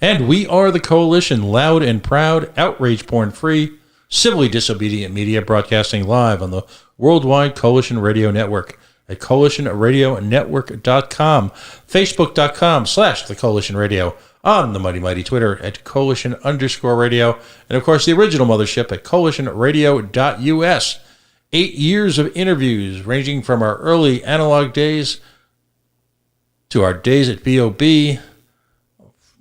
And we are the Coalition, loud and proud, outrage porn-free, civilly disobedient media, broadcasting live on the worldwide Coalition Radio Network at coalitionradionetwork.com, facebook.com/the Coalition Radio, on the mighty Twitter at coalition_radio, and of course the original mothership at coalitionradio.us. 8 years of interviews ranging from our early analog days to our days at BOB,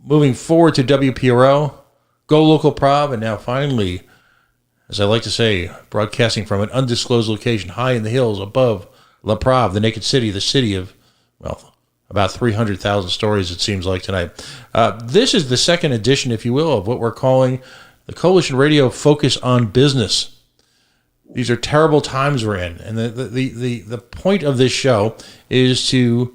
moving forward to WPRO, Go Local Prov, and now finally, as I like to say, broadcasting from an undisclosed location high in the hills above La Prov, the naked city, the city of, well, about 300,000 stories it seems like tonight. This is the second edition, if you will, of what we're calling the Coalition Radio Focus on Business. These are terrible times we're in, and the point of this show is to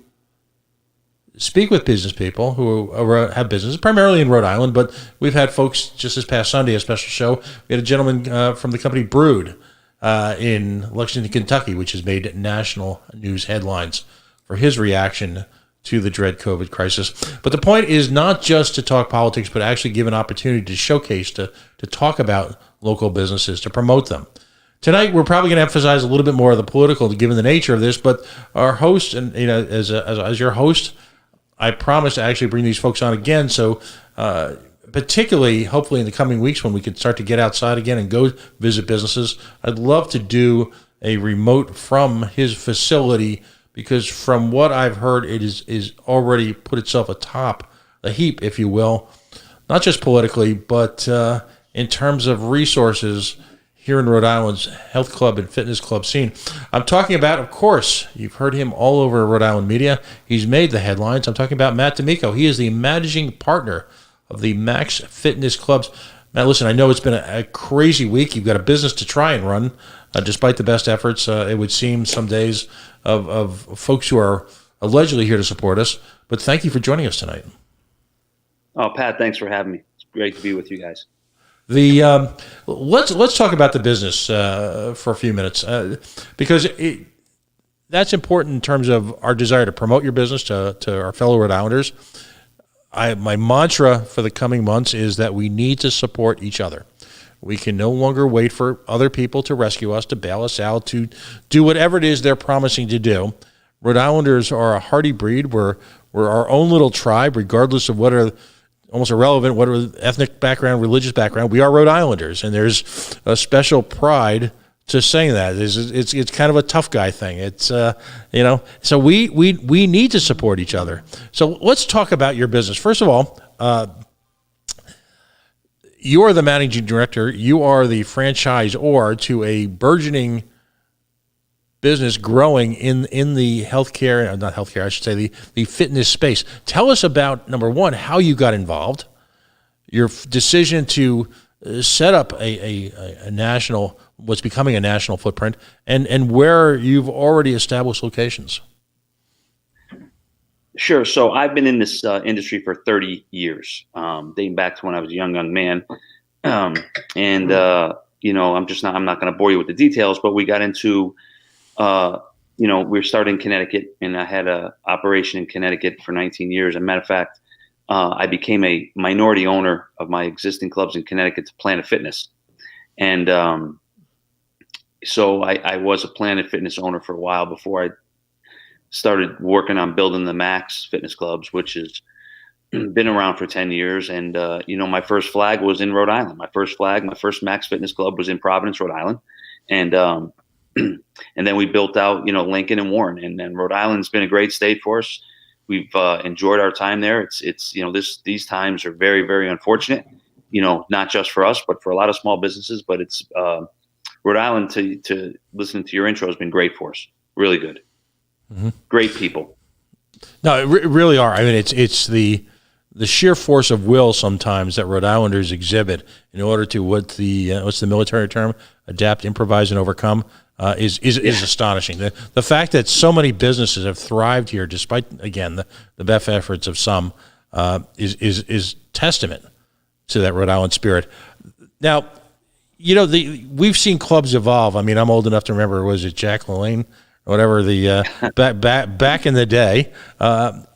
speak with business people who have businesses, primarily in Rhode Island, but we've had folks just this past Sunday, a special show. We had a gentleman from the company Brood in Lexington, Kentucky, which has made national news headlines for his reaction to the dread COVID crisis. But the point is not just to talk politics, but actually give an opportunity to showcase, to talk about local businesses, to promote them. Tonight, we're probably going to emphasize a little bit more of the political, given the nature of this, but our host, and as your host, I promise to actually bring these folks on again. So particularly, hopefully in the coming weeks when we can start to get outside again and go visit businesses, I'd love to do a remote from his facility, because from what I've heard, it is already put itself atop the heap, if you will, not just politically, but in terms of resources here in Rhode Island's health club and fitness club scene. I'm talking about, of course, you've heard him all over Rhode Island media. He's made the headlines. I'm talking about Matt D'Amico. He is the managing partner of the Maxx Fitness Clubzz. Matt, listen, I know it's been a crazy week. You've got a business to try and run, despite the best efforts, it would seem, some days of folks who are allegedly here to support us. But thank you for joining us tonight. Oh, Pat, thanks for having me. It's great to be with you guys. Let's talk about the business for a few minutes, because that's important in terms of our desire to promote your business to our fellow Rhode Islanders. My mantra for the coming months is that we need to support each other. We can no longer wait for other people to rescue us, to bail us out, to do whatever it is they're promising to do. Rhode Islanders are a hardy breed. We're our own little tribe, regardless of what are almost irrelevant, what are ethnic background, religious background. We are Rhode Islanders, and there's a special pride to saying that. It's kind of a tough guy thing. It's so we need to support each other. So let's talk about your business. First of all, you are the managing director. You are the franchisor to a burgeoning business growing in the healthcare, not healthcare, I should say the fitness space. Tell us about, number one, how you got involved, your decision to set up a national, what's becoming a national footprint, and where you've already established locations. Sure. So I've been in this industry for 30 years, dating back to when I was a young man. I'm not going to bore you with the details, but we got into we started in Connecticut, and I had an operation in Connecticut for 19 years. As a matter of fact, I became a minority owner of my existing clubs in Connecticut to Planet Fitness. And so I was a Planet Fitness owner for a while before I started working on building the Maxx Fitness Clubzz, which has been around for 10 years. And, my first flag was in Rhode Island. My first Maxx Fitness Club was in Providence, Rhode Island. And then we built out, Lincoln and Warren, and then Rhode Island's been a great state for us. We've enjoyed our time there. These times are very, very unfortunate, not just for us, but for a lot of small businesses. But it's Rhode Island, to listen to your intro, has been great for us. Really good. Mm-hmm. Great people. No, really are. I mean, it's the sheer force of will sometimes that Rhode Islanders exhibit in order to what's the military term, adapt, improvise, and overcome, is astonishing. The fact that so many businesses have thrived here, despite again the best efforts of some, is testament to that Rhode Island spirit. Now, we've seen clubs evolve. I mean, I'm old enough to remember, was it Jack Lalanne or whatever, the back in the day.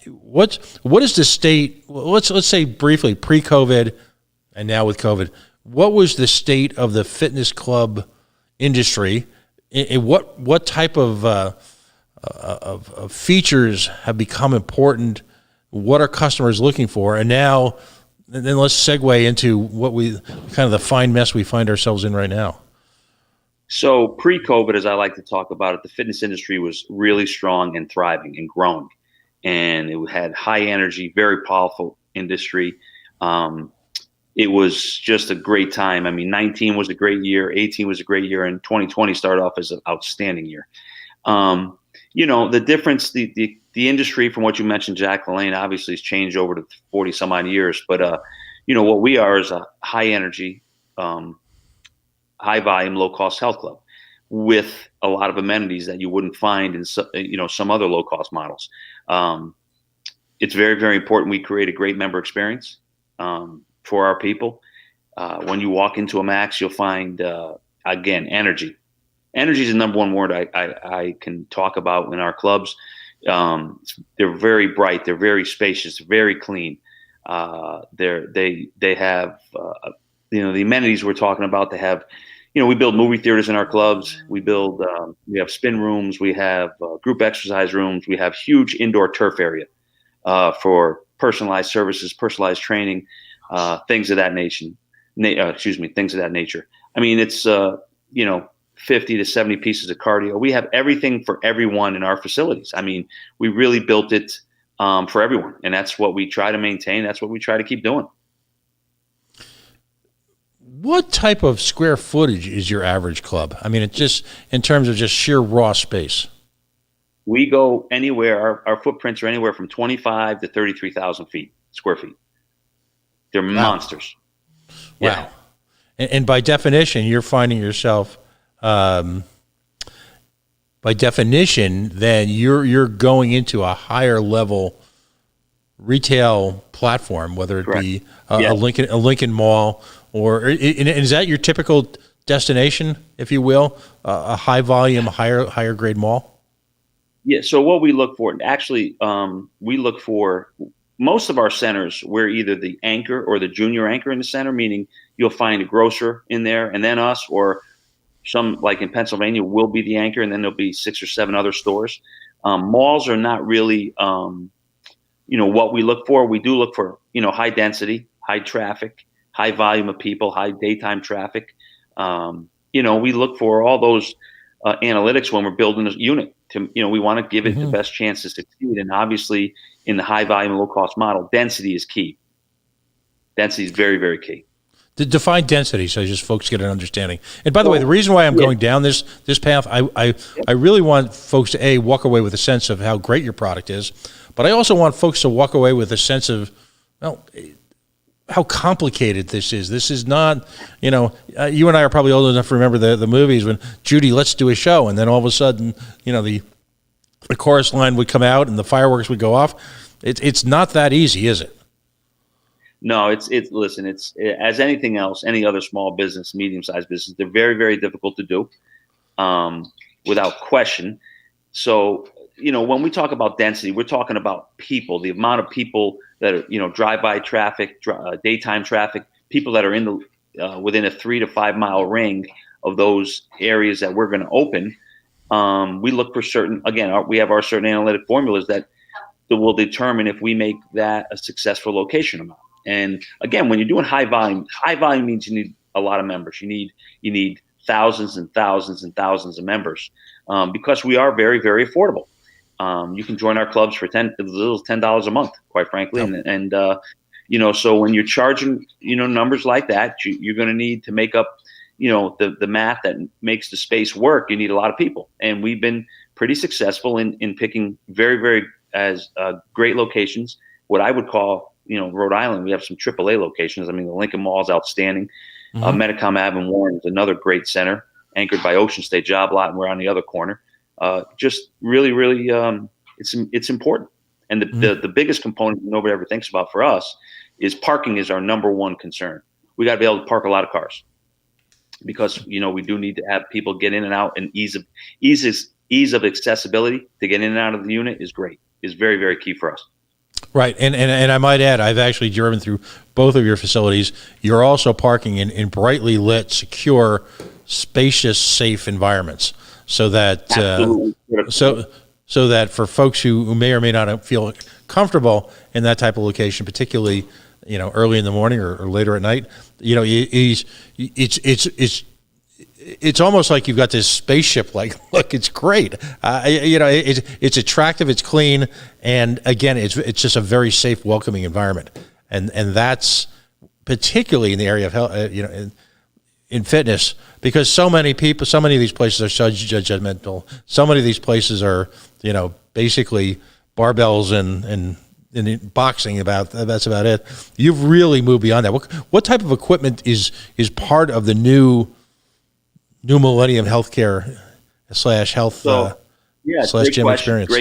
What is the state? Let's say briefly pre-COVID and now with COVID. What was the state of the fitness club industry? And what type of features have become important? What are customers looking for? And now, then let's segue into what kind of the fine mess we find ourselves in right now. So pre-COVID, as I like to talk about it, the fitness industry was really strong and thriving and growing. And it had high energy, very powerful industry. It was just a great time. I mean, 19 was a great year, 18 was a great year, and 2020 started off as an outstanding year. The difference, the industry, from what you mentioned, Jack Lalanne, obviously has changed over the 40 some odd years. But, what we are is a high energy, high volume, low cost health club with a lot of amenities that you wouldn't find in some other low cost models. It's very, very important we create a great member experience for our people. When you walk into a Maxx, you'll find again, energy. Energy is the number one word I can talk about in our clubs. They're very bright, they're very spacious, very clean. They have the amenities we're talking about. They have, we build movie theaters in our clubs. We have spin rooms. We have group exercise rooms. We have huge indoor turf area for personalized services, personalized training, things of that nature. Things of that nature. I mean, it's 50 to 70 pieces of cardio. We have everything for everyone in our facilities. I mean, we really built it for everyone, and that's what we try to maintain. That's what we try to keep doing. What type of square footage is your average club? I mean, it's just in terms of just sheer raw space. We go anywhere. Our footprints are anywhere from 25 to 33,000 square feet. They're monsters. Wow. Yeah. And by definition, you're finding yourself, by definition, then you're going into a higher level retail platform, whether it be a Lincoln Mall, or is that your typical destination, if you will, a high volume, higher grade mall? Yeah. So what we look for, actually, we look for most of our centers. We're either the anchor or the junior anchor in the center, meaning you'll find a grocer in there and then us, or some, like in Pennsylvania, will be the anchor, and then there'll be 6 or 7 other stores. Malls are not really, what we look for. We do look for, high density, high traffic, high volume of people, high daytime traffic. We look for all those analytics when we're building a unit. We want to give it the best chance to succeed. And obviously, in the high volume, low cost model, density is key. Density is very, very key. Define density so just folks get an understanding. And by the way, the reason why I'm going down this path, I really want folks to walk away with a sense of how great your product is, but I also want folks to walk away with a sense of how complicated this is. This is not, you and I are probably old enough to remember the movies when Judy, let's do a show, and then all of a sudden, the chorus line would come out and the fireworks would go off. It's not that easy, is it? No, it's as anything else, any other small business, medium-sized business, they're very, very difficult to do, without question. So, when we talk about density, we're talking about people, the amount of people that are, drive-by traffic, daytime traffic, people that are in the within a 3 to 5 mile ring of those areas that we're going to open. We look for we have our certain analytic formulas that will determine if we make that a successful location or not. And again, when you're doing high volume means you need a lot of members. You need thousands and thousands and thousands of members, because we are very, very affordable. You can join our clubs for as little as $10 a month, quite frankly. And so when you're charging, numbers like that, you're going to need to make up, the math that makes the space work. You need a lot of people. And we've been pretty successful in picking very, very as great locations. What I would call, Rhode Island, we have some AAA locations. I mean, the Lincoln Mall is outstanding. Medicom Ave in Warren is another great center, anchored by Ocean State Job Lot, and we're on the other corner. Just really, really, it's important. And the biggest component nobody ever thinks about for us is parking is our number one concern. We got to be able to park a lot of cars because, we do need to have people get in and out, and ease of accessibility to get in and out of the unit is very, very key for us. Right. And I might add, I've actually driven through both of your facilities. You're also parking in brightly lit, secure, spacious, safe environments so that so that for folks who may or may not feel comfortable in that type of location, particularly, early in the morning or later at night, it's almost like you've got this spaceship like look. It's great. It's attractive, it's clean, and again, it's just a very safe, welcoming environment. And that's particularly in the area of health, in fitness, because so many of these places are so judgmental. So many of these places are, basically barbells and boxing. That's about it. You've really moved beyond that. What type of equipment is part of the new millennium healthcare / health / gym experience?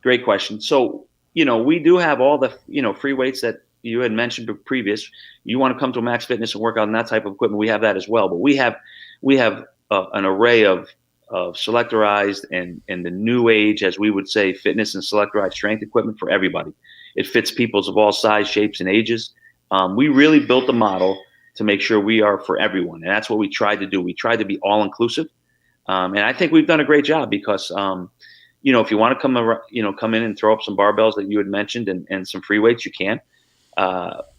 Great question. So, we do have all the, free weights that you had mentioned previous. You want to come to a Maxx Fitness and work out on that type of equipment, we have that as well. But we have an array of selectorized and the new age, as we would say, fitness and selectorized strength equipment for everybody. It fits people's of all size, shapes, and ages. We really built a model to make sure we are for everyone. And that's what we tried to do. We tried to be all inclusive. And I think we've done a great job because, if you want to come in and throw up some barbells that you had mentioned and some free weights, you can.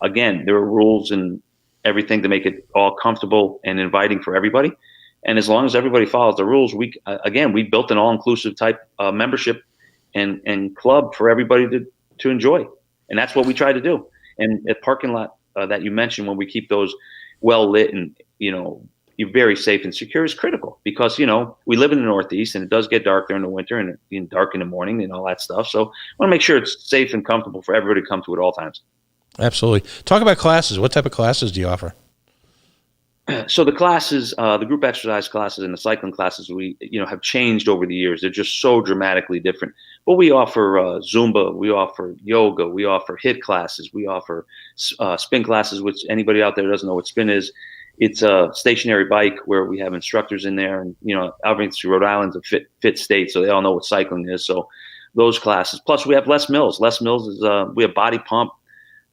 Again, there are rules and everything to make it all comfortable and inviting for everybody. And as long as everybody follows the rules, we built an all-inclusive type membership and club for everybody to enjoy. And that's what we try to do. And the parking lot that you mentioned, when we keep those well lit and, you're very safe and secure, is critical because, we live in the Northeast and it does get dark during the winter and dark in the morning and all that stuff. So I want to make sure it's safe and comfortable for everybody to come to at all times. Absolutely. Talk about classes. What type of classes do you offer? So the classes, the group exercise classes and the cycling classes, we have changed over the years. They're just so dramatically different. But we offer Zumba, we offer yoga, we offer HIIT classes, we offer spin classes, which anybody out there doesn't know what spin is. It's a stationary bike where we have instructors in there, and obviously Rhode Island's a fit state, so they all know what cycling is. So those classes. Plus we have Les Mills. Les Mills is we have body pump,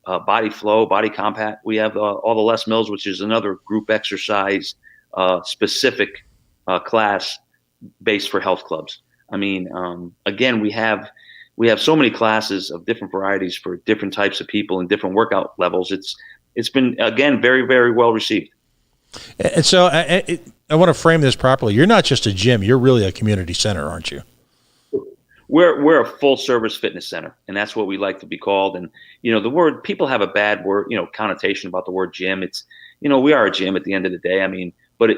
body flow, body compact. We have all the Les Mills, which is another group exercise specific class based for health clubs. I mean, again, we have so many classes of different varieties for different types of people and different workout levels. It's been, again, very, very well received. And so I want to frame this properly. You're not just a gym. You're really a community center, aren't you? We're a full service fitness center, and that's what we like to be called. And the word, people have a bad word, connotation about the word gym. It's we are a gym at the end of the day. I mean, but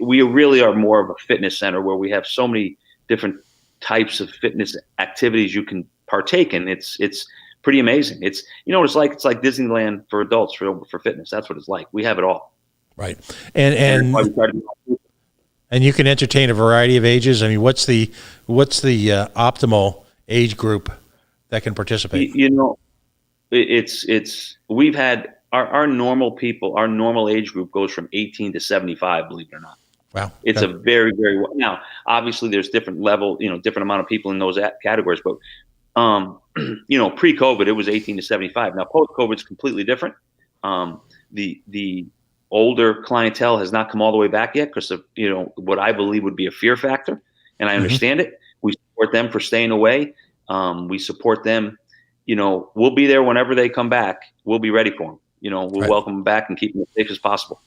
we really are more of a fitness center where we have so many different types of fitness activities you can partake in. It's pretty amazing. It's what it's like. It's like Disneyland for adults for fitness. That's what it's like. We have it all. Right. And you can entertain a variety of ages. I mean, what's the optimal age group that can participate? We've had our normal people, our normal age group goes from 18 to 75, believe it or not. Wow. It's a very, very, now, obviously there's different level, different amount of people in those categories, but, pre-COVID, it was 18 to 75. Now, post-COVID is completely different. The older clientele has not come all the way back yet because of, what I believe would be a fear factor. And I understand it. We support them for staying away. We support them, we'll be there whenever they come back. We'll be ready for them. We'll welcome them back and keep them as safe as possible.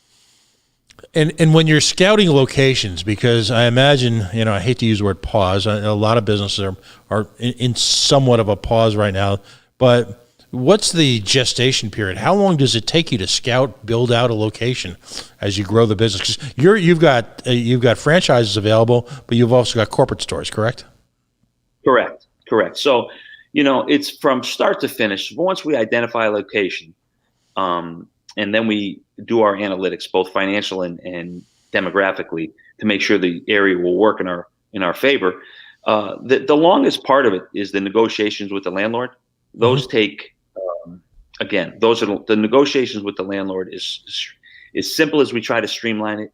And when you're scouting locations, because I imagine, I hate to use the word pause. A lot of businesses are in somewhat of a pause right now, but what's the gestation period? How long does it take you to scout, build out a location as you grow the business? Because you've got franchises available, but you've also got corporate stores, correct? Correct. Correct. So, it's from start to finish. Once we identify a location, and then we do our analytics, both financial and demographically, to make sure the area will work in our favor. The longest part of it is the negotiations with the landlord. Those take, again, those are the negotiations with the landlord is as simple as we try to streamline it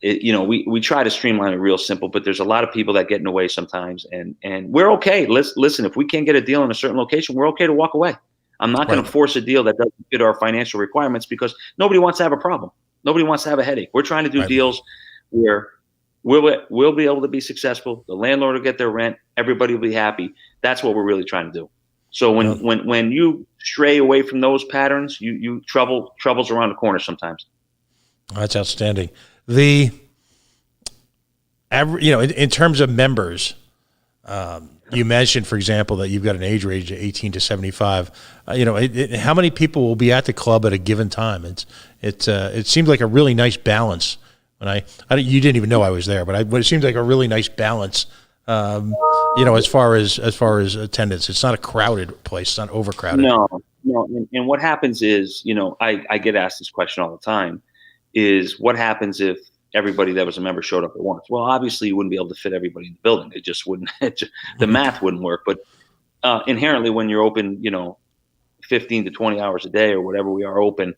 we try to streamline it real simple, but there's a lot of people that get in the way sometimes, and we're okay. Listen, if we can't get a deal in a certain location, we're okay to walk away. I'm not going to force a deal that doesn't fit our financial requirements, because nobody wants to have a problem. Nobody wants to have a headache. We're trying to do deals where we'll be able to be successful. The landlord will get their rent. Everybody will be happy. That's what we're really trying to do. So when you stray away from those patterns, trouble's around the corner sometimes. That's outstanding. In terms of members, you mentioned, for example, that you've got an age range of 18 to 75. How many people will be at the club at a given time? It seems like a really nice balance. You didn't even know I was there, but it seems like a really nice balance. As far as attendance, it's not a crowded place. It's not overcrowded. No. And what happens is, I get asked this question all the time, is what happens if everybody that was a member showed up at once? Well, obviously you wouldn't be able to fit everybody in the building. It just wouldn't, the math wouldn't work. But inherently, when you're open, 15 to 20 hours a day or whatever we are open,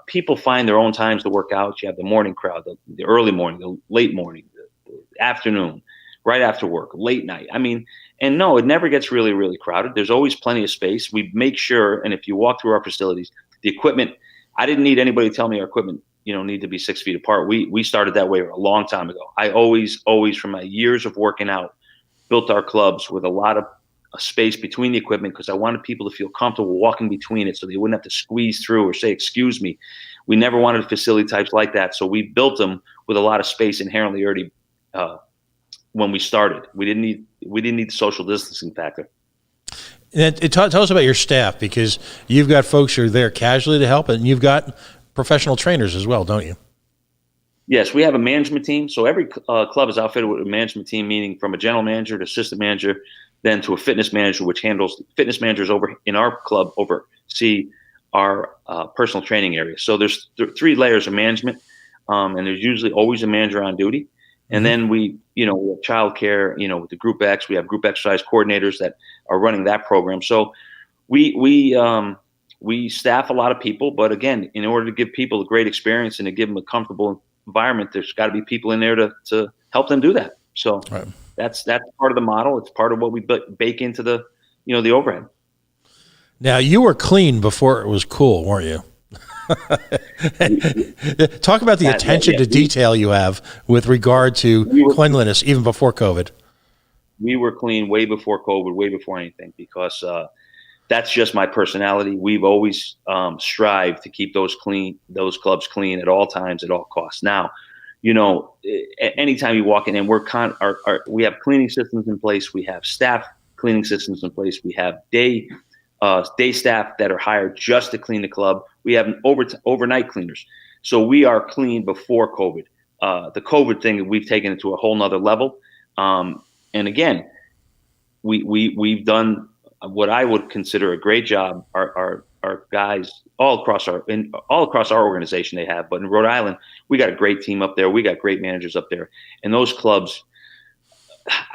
people find their own times to work out. You have the morning crowd, the early morning, the late morning, the afternoon, right after work, late night. And no, it never gets really, really crowded. There's always plenty of space. We make sure, and if you walk through our facilities, the equipment, I didn't need anybody to tell me our equipment, need to be 6 feet apart. We started that way a long time ago. I always, from my years of working out, built our clubs with a lot of space between the equipment, because I wanted people to feel comfortable walking between it so they wouldn't have to squeeze through or say, excuse me. We never wanted facility types like that. So we built them with a lot of space inherently already when we started. We didn't need the social distancing factor. And tell us about your staff, because you've got folks who are there casually to help, and you've got professional trainers as well, don't you? Yes, we have a management team. So every club is outfitted with a management team, meaning from a general manager to assistant manager, then to a fitness manager, which handles fitness managers over in our club oversee our personal training area. So there's 3 layers of management, and there's usually always a manager on duty. And then we have childcare, with the Group X, we have group exercise coordinators that are running that program. So we staff a lot of people, but again, in order to give people a great experience and to give them a comfortable environment, there's got to be people in there to help them do that. So that's part of the model. It's part of what we bake into the overhead. Now, you were clean before it was cool, weren't you? Talk about the attention to detail you have with regard to cleanliness, even before COVID. We were clean way before COVID, way before anything, because that's just my personality. We've always strived to keep those clubs clean at all times, at all costs. Now, anytime you walk in, and we have cleaning systems in place. We have staff cleaning systems in place. We have day staff that are hired just to clean the club. We have overnight cleaners. So we are clean before COVID. The COVID thing, we've taken it to a whole nother level. And again, we've done what I would consider a great job. Our guys all across our organization, they have, but in Rhode Island, we got a great team up there. We got great managers up there, and those clubs,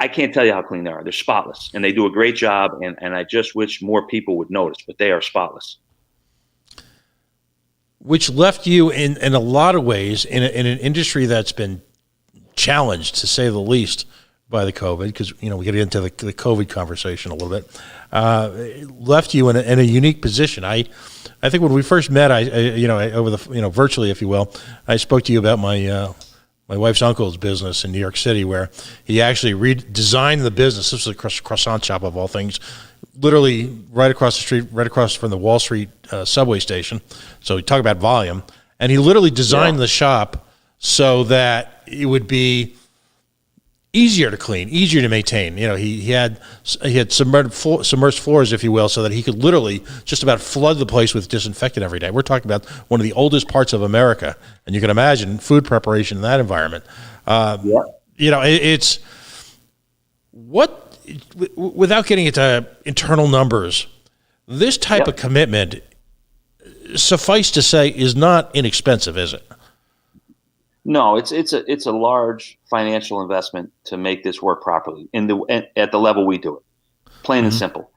I can't tell you how clean they are. They're spotless, and they do a great job. And I just wish more people would notice, but they are spotless. Which left you in a lot of ways in an industry that's been challenged, to say the least, by the COVID, because we got to get into the COVID conversation a little bit. Left you in a unique position. I think when we first met, over the virtually, if you will, I spoke to you about my wife's uncle's business in New York City, where he actually redesigned the business. This was a croissant shop of all things, literally right across the street, right across from the Wall Street subway station. So we talk about volume, and he literally designed the shop so that it would be easier to clean, easier to maintain. He had submerged floors, if you will, so that he could literally just about flood the place with disinfectant every day. We're talking about one of the oldest parts of America, and you can imagine food preparation in that environment. It's What, without getting into internal numbers, this type of commitment, suffice to say, is not inexpensive, is it? No, it's a large financial investment to make this work properly at the level we do it, plain and simple.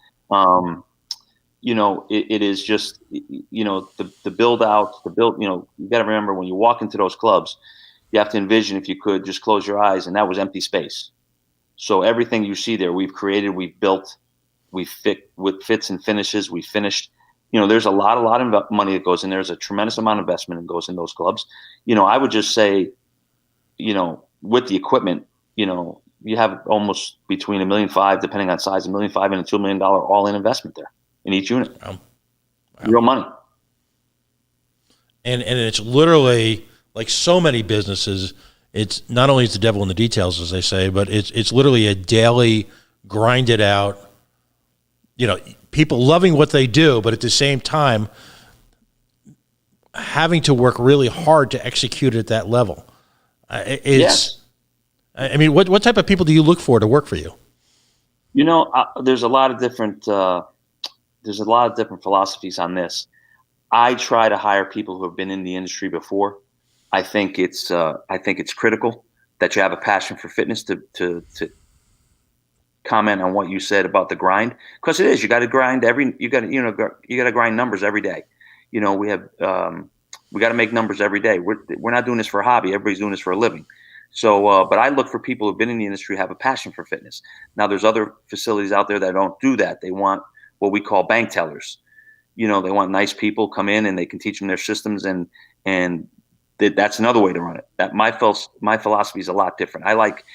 It is just, the build out, you got to remember when you walk into those clubs, you have to envision, if you could, just close your eyes, and that was empty space. So everything you see there, we've created, we've built, we fit with fits and finishes, we finished. There's a lot of money that goes in. There's a tremendous amount of investment that goes in those clubs. I would just say, with the equipment, you have almost between $1.5 million, depending on size, $1.5 million and $2 million all-in investment there in each unit. Wow. Real money. And it's literally, like so many businesses, it's not only is the devil in the details, as they say, but it's literally a daily grinded out, people loving what they do, but at the same time having to work really hard to execute at that level. Yes. I mean, what type of people do you look for to work for you? There's a lot of different philosophies on this. I try to hire people who have been in the industry before. I think it's critical that you have a passion for fitness to comment on what you said about the grind, because it is. You got to grind you got to grind numbers every day. We got to make numbers every day. We're not doing this for a hobby. Everybody's doing this for a living. So, but I look for people who've been in the industry, have a passion for fitness. Now, there's other facilities out there that don't do that. They want what we call bank tellers. They want nice people come in and they can teach them their systems, and that's another way to run it. That my philosophy is a lot different. I like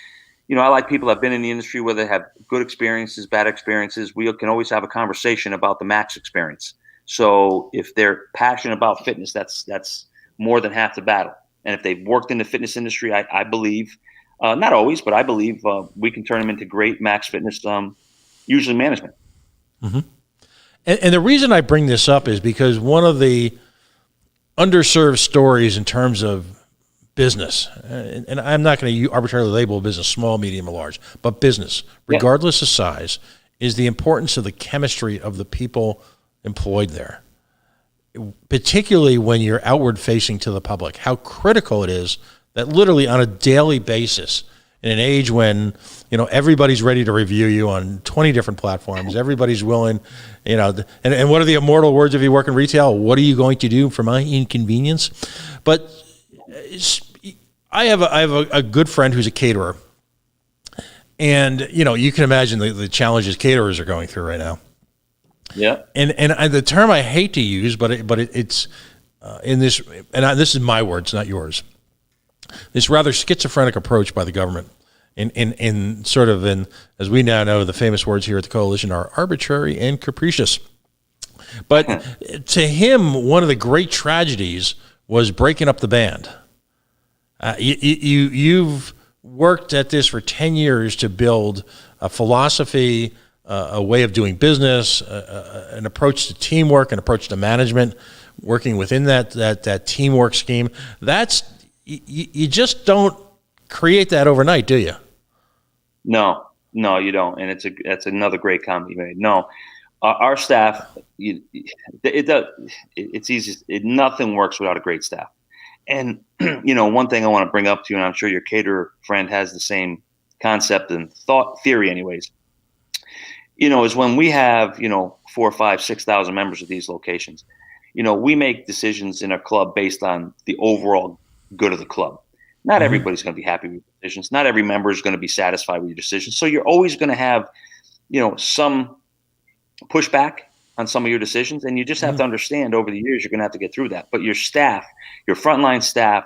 people that have been in the industry, whether they have good experiences, bad experiences. We can always have a conversation about the Maxx experience. So if they're passionate about fitness, that's more than half the battle. And if they've worked in the fitness industry, I believe, not always, but I believe we can turn them into great Maxx Fitness, usually management. Mm-hmm. And the reason I bring this up is because one of the underserved stories in terms of business, and I'm not going to arbitrarily label business small, medium, or large, but business, regardless of size, is the importance of the chemistry of the people employed there, particularly when you're outward facing to the public. How critical it is that literally on a daily basis, in an age when everybody's ready to review you on 20 different platforms, everybody's willing, and what are the immortal words if you work in retail? What are you going to do for my inconvenience? But I have a good friend who's a caterer, and you can imagine the challenges caterers are going through right now. Yeah. And the term I hate to use, but it's in this, and this is my words, not yours. This rather schizophrenic approach by the government, in sort of, as we now know, the famous words here at the Coalition are arbitrary and capricious. But to him, one of the great tragedies was breaking up the band. You've worked at this for 10 years to build a philosophy, a way of doing business, an approach to teamwork, an approach to management, working within that teamwork scheme. You just don't create that overnight, do you? No, you don't. And that's another great comment you made. No, our staff, it's easy. Nothing works without a great staff. And, one thing I want to bring up to you, and I'm sure your caterer friend has the same concept and theory anyways, is when we have, 4, 5, 6,000 members of these locations, we make decisions in our club based on the overall good of the club. Not everybody's going to be happy with your decisions. Not every member is going to be satisfied with your decisions. So you're always going to have, some pushback on some of your decisions. And you just have to understand over the years, you're going to have to get through that. But your staff, your frontline staff,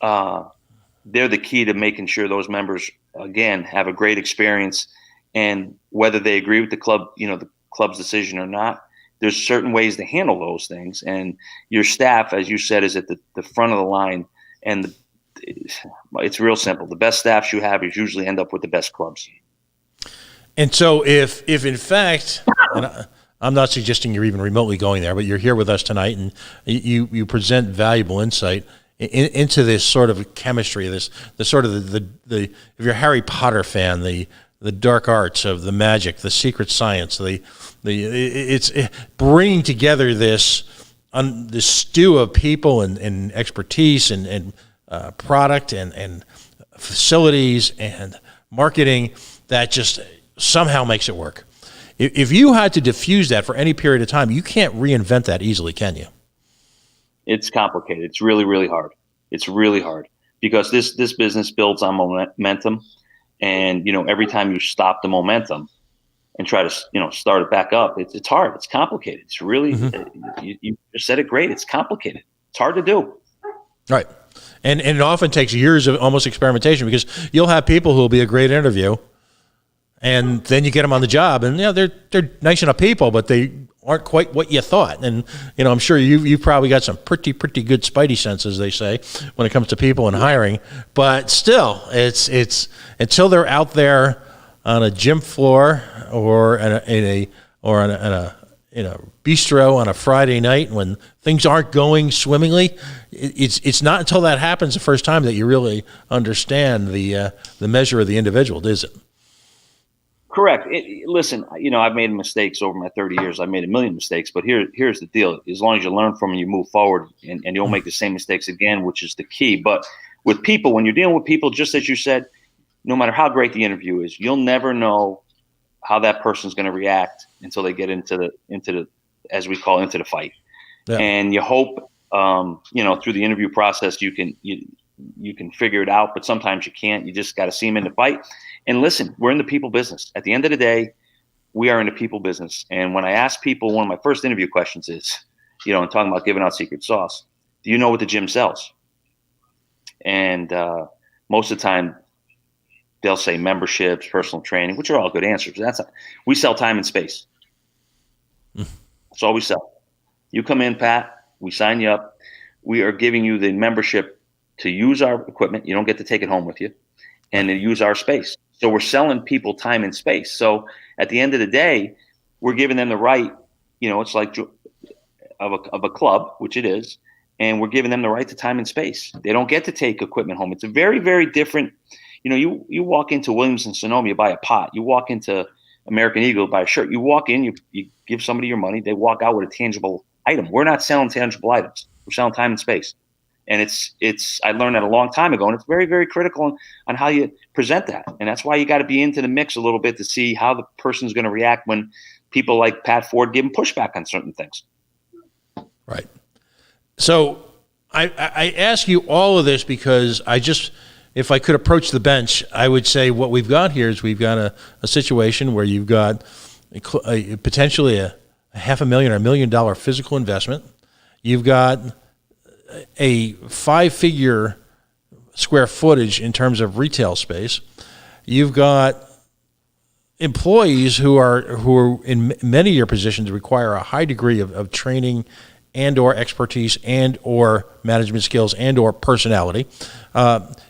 they're the key to making sure those members, again, have a great experience. And whether they agree with the club, the club's decision or not, there's certain ways to handle those things. And your staff, as you said, is at the front of the line. And it's real simple. The best staffs you have is usually end up with the best clubs. And so if in fact, and I'm not suggesting you're even remotely going there, but you're here with us tonight and you present valuable insight into this sort of chemistry, the sort of the if you're a Harry Potter fan, the the dark arts, of the magic, the secret science, it's bringing together this stew of people and expertise and product and facilities and marketing that just somehow makes it work. If you had to diffuse that for any period of time, you can't reinvent that easily, can you? It's complicated. It's really, really hard. It's really hard because this business builds on momentum. And, every time you stop the momentum and try to, start it back up, it's hard. It's complicated. It's really, you said it great. It's complicated. It's hard to do. Right. And it often takes years of almost experimentation, because you'll have people who will be a great interview, and then you get them on the job, and they're nice enough people, but they aren't quite what you thought. And I'm sure you've probably got some pretty good spidey sense, as they say, when it comes to people and hiring. But still, it's until they're out there on a gym floor or in a bistro on a Friday night when things aren't going swimmingly, it's not until that happens the first time that you really understand the measure of the individual, is it? Correct. Listen, I've made mistakes over my 30 years. I've made a million mistakes, but here's the deal. As long as you learn from them, you move forward, and you don't make the same mistakes again, which is the key. But with people, when you're dealing with people, just as you said, no matter how great the interview is, you'll never know how that person's going to react until they get into the as we call, into the fight. Yeah. And you hope, through the interview process, you can figure it out, but sometimes you can't. You just got to see them in the fight. And listen, we're in the people business. At the end of the day, we are in the people business. And when I ask people, one of my first interview questions is, and talking about giving out secret sauce, do you know what the gym sells? And most of the time, they'll say memberships, personal training, which are all good answers. We sell time and space. That's all we sell. You come in, Pat, we sign you up. We are giving you the membership to use our equipment. You don't get to take it home with you, and to use our space. So we're selling people time and space. So at the end of the day, we're giving them the right, it's like of a club, which it is, and we're giving them the right to time and space. They don't get to take equipment home. It's a very, very different, you walk into Williams and Sonoma, you buy a pot. You walk into American Eagle, buy a shirt. You walk in, you give somebody your money, they walk out with a tangible item. We're not selling tangible items. We're selling time and space. And I learned that a long time ago, and it's very, very critical on how you present that. And that's why you got to be into the mix a little bit to see how the person's going to react when people like Pat Ford give them pushback on certain things. Right. So I ask you all of this because if I could approach the bench, I would say what we've got here is we've got a situation where you've got potentially a $500,000 or $1 million physical investment. You've got a 5-figure square footage in terms of retail space. You've got employees who are in many of your positions require a high degree of training and or expertise and or management skills and or personality.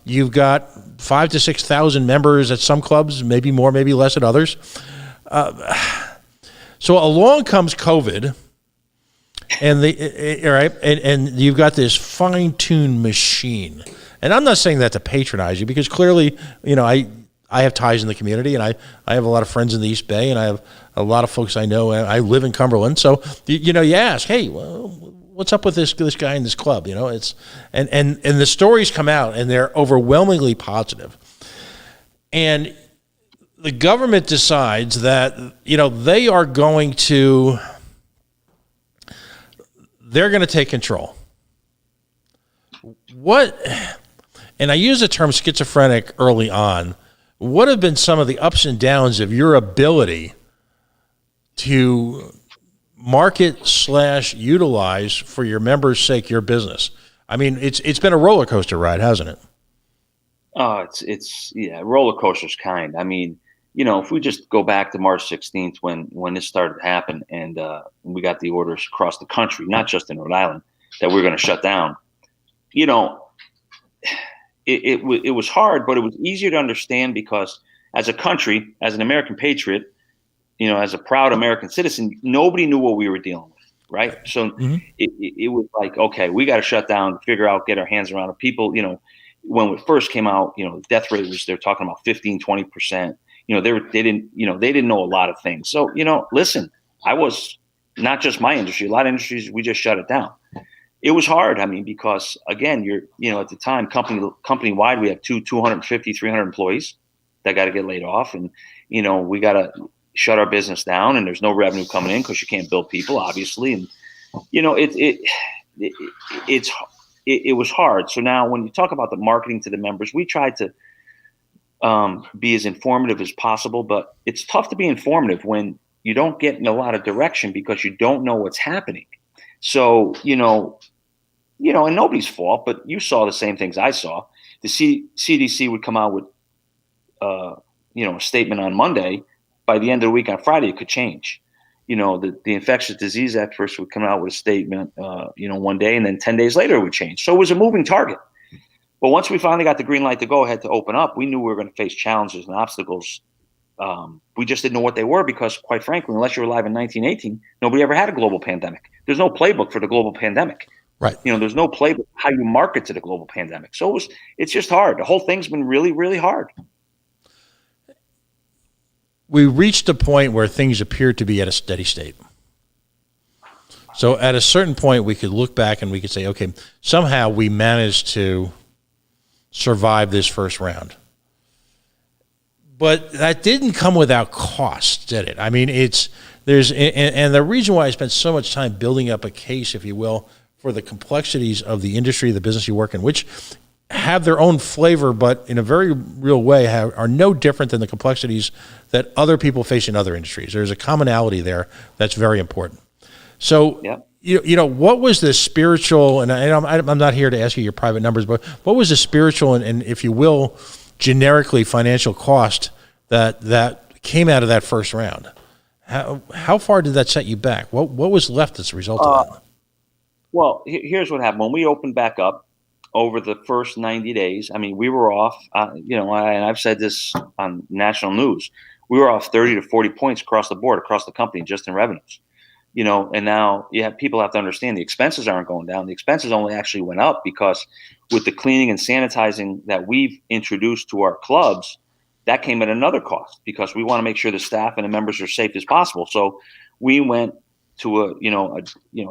You've got 5,000 to 6,000 members at some clubs, maybe more, maybe less at others. So along comes COVID. And and you've got this fine-tuned machine. And I'm not saying that to patronize you, because clearly, I have ties in the community, and I have a lot of friends in the East Bay, and I have a lot of folks I know. I live in Cumberland, so you ask, hey, well, what's up with this guy in this club? It's and the stories come out, and they're overwhelmingly positive. And the government decides that they are going to. They're going to take control. And I use the term schizophrenic early on. What have been some of the ups and downs of your ability to market/utilize for your members' sake your business? I mean, it's been a roller coaster ride, hasn't it? Oh, it's roller coaster's kind. I mean, if we just go back to March 16th when this started to happen, and we got the orders across the country, not just in Rhode Island, that we were going to shut down, it was hard, but it was easier to understand because as a country, as an American patriot, as a proud American citizen, nobody knew what we were dealing with, right? So it was like, okay, we got to shut down, figure out, get our hands around it. People, when it first came out, the death rate they're talking about 15, 20%. they didn't know a lot of things. So, listen, I was not just my industry, a lot of industries, we just shut it down. It was hard. I mean, because again, at the time, company wide, we have 250, 300 employees that got to get laid off. And, we got to shut our business down, and there's no revenue coming in because you can't bill people, obviously. And, it was hard. So now when you talk about the marketing to the members, we tried to be as informative as possible, but it's tough to be informative when you don't get in a lot of direction because you don't know what's happening. So, and nobody's fault, but you saw the same things I saw. The CDC would come out with, a statement on Monday. By the end of the week on Friday, it could change. The infectious disease experts would come out with a statement, one day, and then 10 days later it would change. So it was a moving target. But once we finally got the green light to go ahead to open up, we knew we were going to face challenges and obstacles. We just didn't know what they were because, quite frankly, unless you were alive in 1918, nobody ever had a global pandemic. There's no playbook for the global pandemic. Right. There's no playbook how you market to the global pandemic. So it's just hard. The whole thing's been really, really hard. We reached a point where things appeared to be at a steady state. So at a certain point, we could look back and we could say, okay, somehow we managed to survive this first round. But that didn't come without cost, did it? I mean, and the reason why I spent so much time building up a case, if you will, for the complexities of the industry, the business you work in, which have their own flavor, but in a very real way are no different than the complexities that other people face in other industries. There's a commonality there that's very important. So, yeah. What was the spiritual, and I'm not here to ask you your private numbers, but what was the spiritual and if you will, generically financial cost that came out of that first round? How far did that set you back? What was left as a result of that? Well, here's what happened. When we opened back up, over the first 90 days, I mean, we were off, and I've said this on national news, we were off 30 to 40 points across the board, across the company, just in revenues. And now people have to understand the expenses aren't going down. The expenses only actually went up because with the cleaning and sanitizing that we've introduced to our clubs, that came at another cost because we want to make sure the staff and the members are safe as possible. So we went to a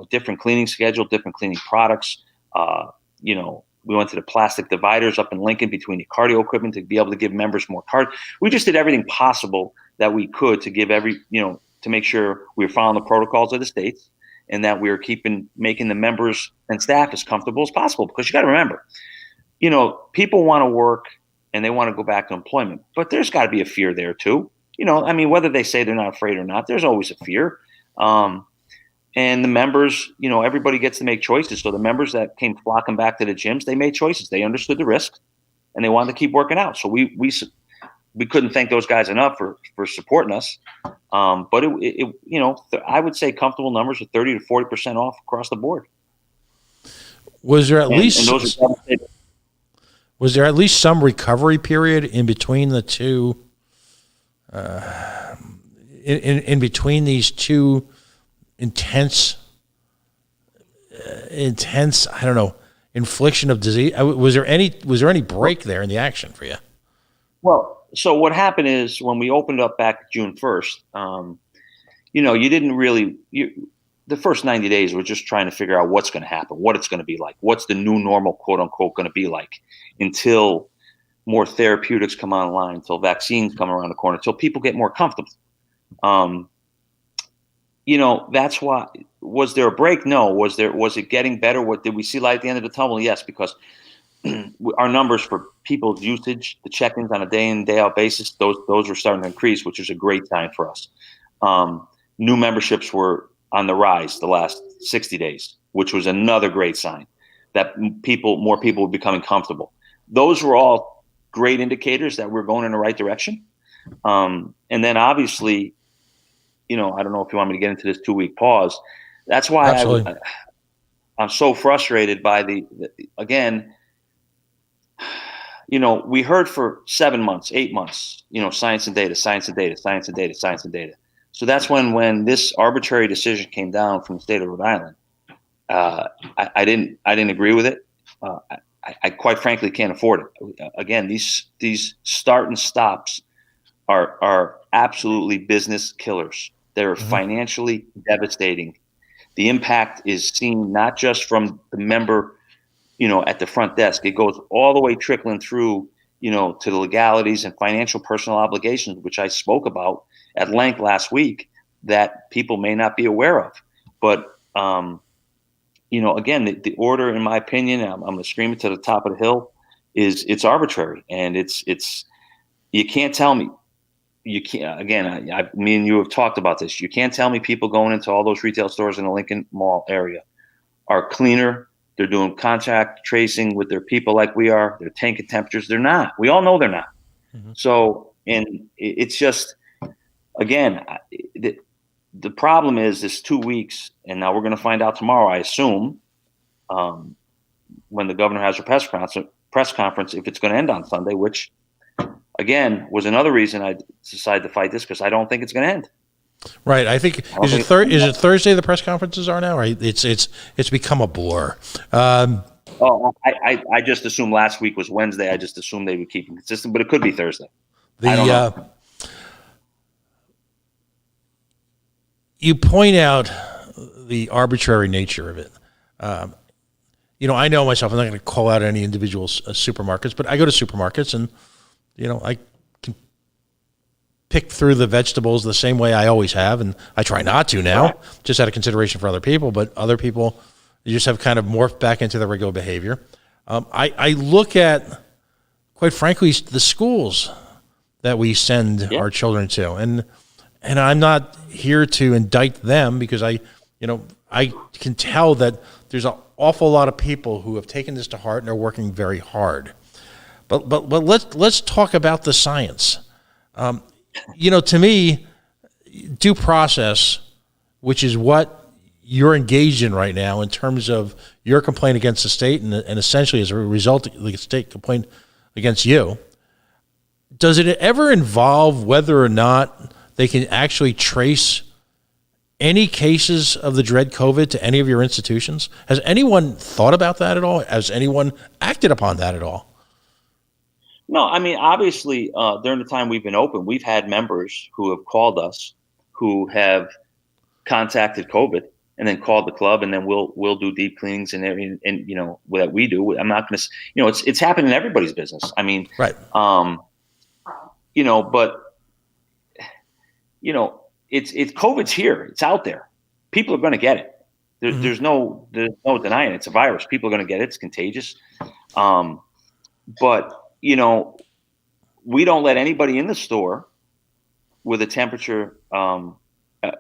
different cleaning schedule, different cleaning products, we went to the plastic dividers up in Lincoln between the cardio equipment to be able to give members more cardio. We just did everything possible that we could to give to make sure we were following the protocols of the states and that we were making the members and staff as comfortable as possible. Because you got to remember, people want to work and they want to go back to employment, but there's got to be a fear there too. Whether they say they're not afraid or not, there's always a fear. And the members, everybody gets to make choices. So the members that came flocking back to the gyms, they made choices. They understood the risk, and they wanted to keep working out. So we couldn't thank those guys enough for supporting us. But I would say comfortable numbers of 30 to 40% off across the board. Was there at least some recovery period in between the two? In between these two intense, I don't know, infliction of disease. Was there any break there in the action for you? Well, so what happened is when we opened up back June 1st, you didn't really, the first 90 days were just trying to figure out what's going to happen, what it's going to be like, what's the new normal, quote unquote, going to be like until more therapeutics come online, until vaccines come around the corner, until people get more comfortable. That's why. Was there a break? No. Was it getting better? What did we see light at the end of the tunnel? Yes, because our numbers for people's usage, the check-ins on a day in, day out basis, those were starting to increase, which is a great sign for us. New memberships were on the rise the last 60 days, which was another great sign that more people were becoming comfortable. Those were all great indicators that we're going in the right direction. And then obviously, I don't know if you want me to get into this 2-week pause. That's why I'm so frustrated by again, we heard for 7 months, 8 months, science and data, science and data, science and data, science and data. So that's when this arbitrary decision came down from the state of Rhode Island. I didn't agree with it. I quite frankly can't afford it. Again, these start and stops are absolutely business killers. They're Mm-hmm. financially devastating. The impact is seen not just from the member, at the front desk. It goes all the way trickling through, to the legalities and financial personal obligations, which I spoke about at length last week, that people may not be aware of. But, again, the order, in my opinion, I'm going to scream it to the top of the hill, it's arbitrary. And you can't tell me. You can't, again, me and you have talked about this. You can't tell me people going into all those retail stores in the Lincoln Mall area are cleaner. They're doing contact tracing with their people like we are. They're taking temperatures. They're not. We all know they're not. Mm-hmm. So, and it's just, again, the problem is this 2 weeks, and now we're going to find out tomorrow, I assume, when the governor has her press conference, if it's going to end on Sunday, which, again, was another reason I decided to fight this, because I don't think it's going to end. Right. I think is it Thursday the press conferences are now? Right. It's become a blur. I just assumed last week was Wednesday. I just assumed they would keep it consistent, but it could be Thursday. I don't know. You point out the arbitrary nature of it. I know myself, I'm not going to call out any individual supermarkets, but I go to supermarkets and, I can pick through the vegetables the same way I always have. And I try not to now, just out of consideration for other people, but other people, you just have kind of morphed back into the regular behavior. I look at, quite frankly, the schools that we send our children to. And I'm not here to indict them, because I can tell that there's an awful lot of people who have taken this to heart and are working very hard. But let's talk about the science. To me, due process, which is what you're engaged in right now in terms of your complaint against the state and essentially as a result of the state complaint against you, does it ever involve whether or not they can actually trace any cases of the dread COVID to any of your institutions? Has anyone thought about that at all? Has anyone acted upon that at all? No, I mean, obviously, during the time we've been open, we've had members who have called us who have contacted COVID and then called the club, and then we'll do deep cleanings and everything, and that we do. I'm not going to, it's happened in everybody's business. I mean, right. But it's COVID's here. It's out there. People are going to get it. There's no denying it. It's a virus. People are going to get it. It's contagious. But we don't let anybody in the store with a temperature,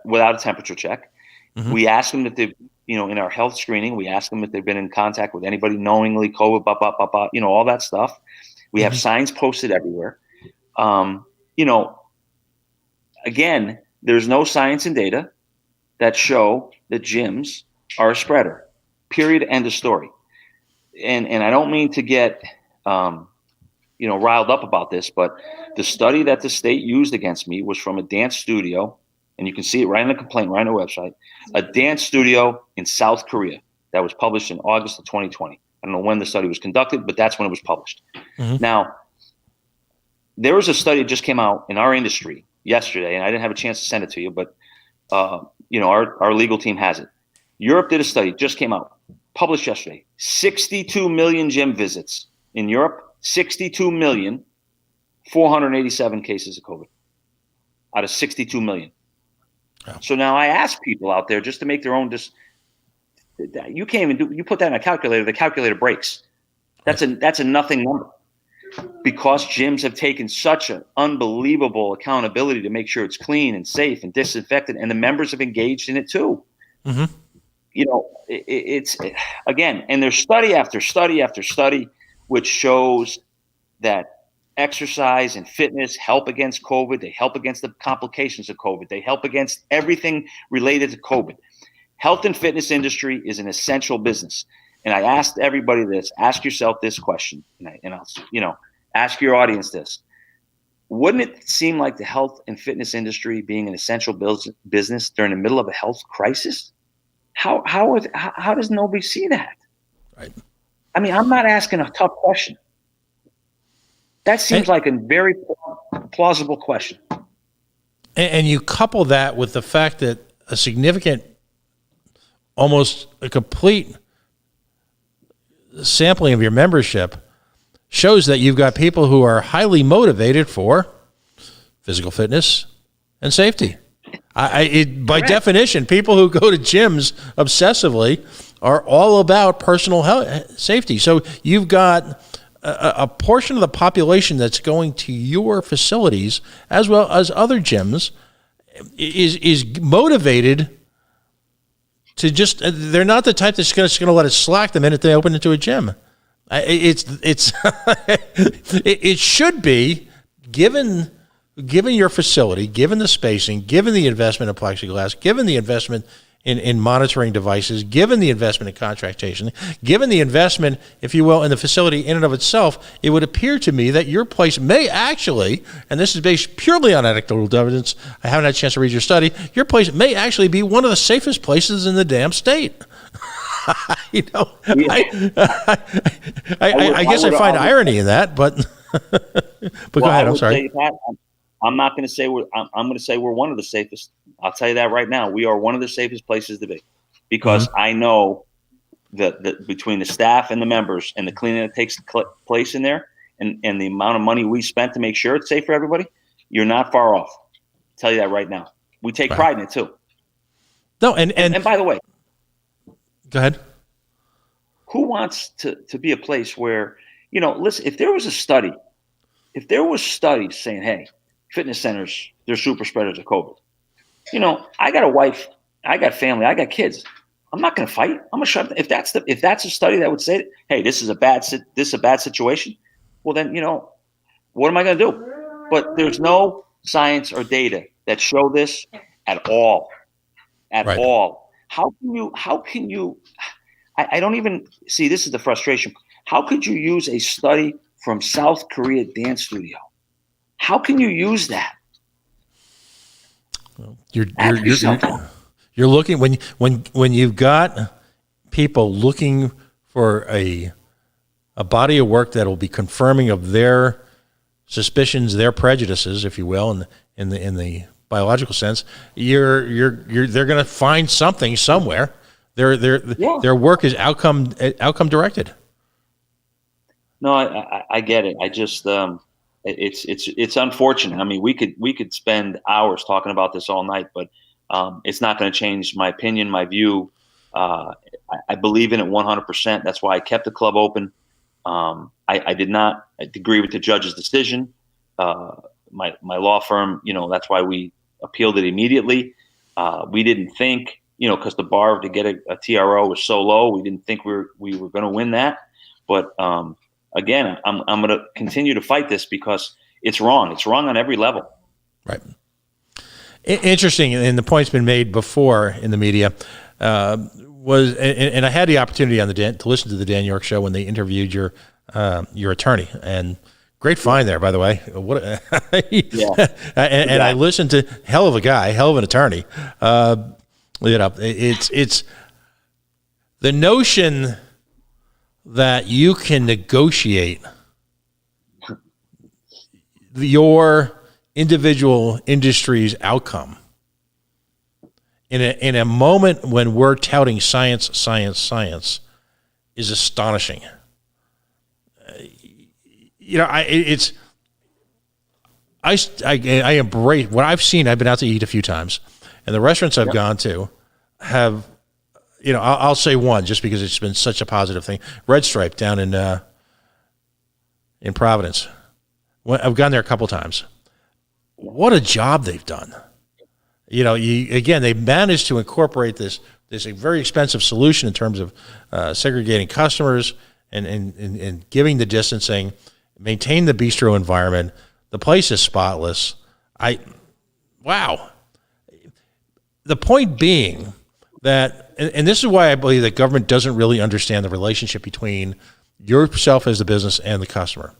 without a temperature check. Mm-hmm. We ask them if they've, in our health screening, we ask them if they've been in contact with anybody knowingly, COVID, all that stuff. We have signs posted everywhere. Again, there's no science and data that show that gyms are a spreader. Period. End of story. And I don't mean to get riled up about this, but the study that the state used against me was from a dance studio, and you can see it right in the complaint, right on the website, a dance studio in South Korea that was published in August of 2020. I don't know when the study was conducted, but that's when it was published. Mm-hmm. Now, there was a study that just came out in our industry yesterday, and I didn't have a chance to send it to you, but our legal team has it. Europe did a study, just came out, published yesterday. 62 million gym visits in Europe, 62 million, 487 cases of COVID out of 62 million. Yeah. So now I ask people out there just to make their own, you can't even you put that in a calculator, the calculator breaks. That's a nothing number. Because gyms have taken such an unbelievable accountability to make sure it's clean and safe and disinfected, and the members have engaged in it too. Mm-hmm. It's again, and there's study after study after study, which shows that exercise and fitness help against COVID. They help against the complications of COVID. They help against everything related to COVID. Health and fitness industry is an essential business. And I asked everybody this, ask yourself this question, and I'll ask your audience this. Wouldn't it seem like the health and fitness industry being an essential business during the middle of a health crisis? How does nobody see that? Right. I mean, I'm not asking a tough question. That seems like a very plausible question. And you couple that with the fact that a significant, almost a complete sampling of your membership shows that you've got people who are highly motivated for physical fitness and safety. By definition, people who go to gyms obsessively are all about personal health, safety. So you've got a portion of the population that's going to your facilities as well as other gyms is motivated to just, they're not the type that's just going to let it slack the minute they open into a gym. It should be, given your facility, given the spacing, given the investment in plexiglass, given the investment in monitoring devices, given the investment in contractation, given the investment, if you will, in the facility in and of itself, it would appear to me that your place may actually, and this is based purely on anecdotal evidence, I haven't had a chance to read your study, your place may actually be one of the safest places in the damn state. I guess I find irony in that, but go ahead. I'm sorry. I'm not going to say I'm going to say we're one of the safest. I'll tell you that right now. We are one of the safest places to be, because I know that between the staff and the members and the cleaning that takes place in there, and the amount of money we spent to make sure it's safe for everybody, you're not far off. I'll tell you that right now. We take pride in it too. No, and by the way, go ahead. Who wants to be a place where, listen, if there was studies saying, hey, fitness centers, they're super spreaders of COVID. I got a wife, I got family, I got kids. I'm not going to fight. I'm going to shut. If that's a study that would say, hey, this is a bad situation, well then, what am I going to do? But there's no science or data that show this at all. All. How can you? I don't even see. This is the frustration. How could you use a study from South Korea dance studio? How can you use that? You're looking when you've got people looking for a body of work that will be confirming of their suspicions, their prejudices, if you will, in the biological sense. They're going to find something somewhere. Their work is outcome directed. No, I get it. I just it's unfortunate. I mean, we could spend hours talking about this all night, but it's not going to change my opinion, my view. I believe in it 100%. That's why I kept the club open. I did not agree with the judge's decision. My law firm, that's why we appealed it immediately. We didn't think, because the bar to get a TRO was so low, we didn't think we were going to win that. But again, I'm going to continue to fight this because it's wrong. It's wrong on every level. Right. Interesting, and the point's been made before in the media. Was and I had the opportunity to listen to the Dan York show when they interviewed your attorney, and great find there, by the way. And I listened to hell of a guy, hell of an attorney. It's the notion that you can negotiate your individual industry's outcome in a moment when we're touting science is astonishing. I embrace what I've seen. I've been out to eat a few times, and the restaurants I've gone to have, I'll say one just because it's been such a positive thing. Red Stripe down in Providence. I've gone there a couple times. What a job they've done. They managed to incorporate this very expensive solution in terms of segregating customers and giving the distancing, maintain the bistro environment. The place is spotless. Wow. The point being that, and this is why I believe that government doesn't really understand the relationship between yourself as the business and the customer.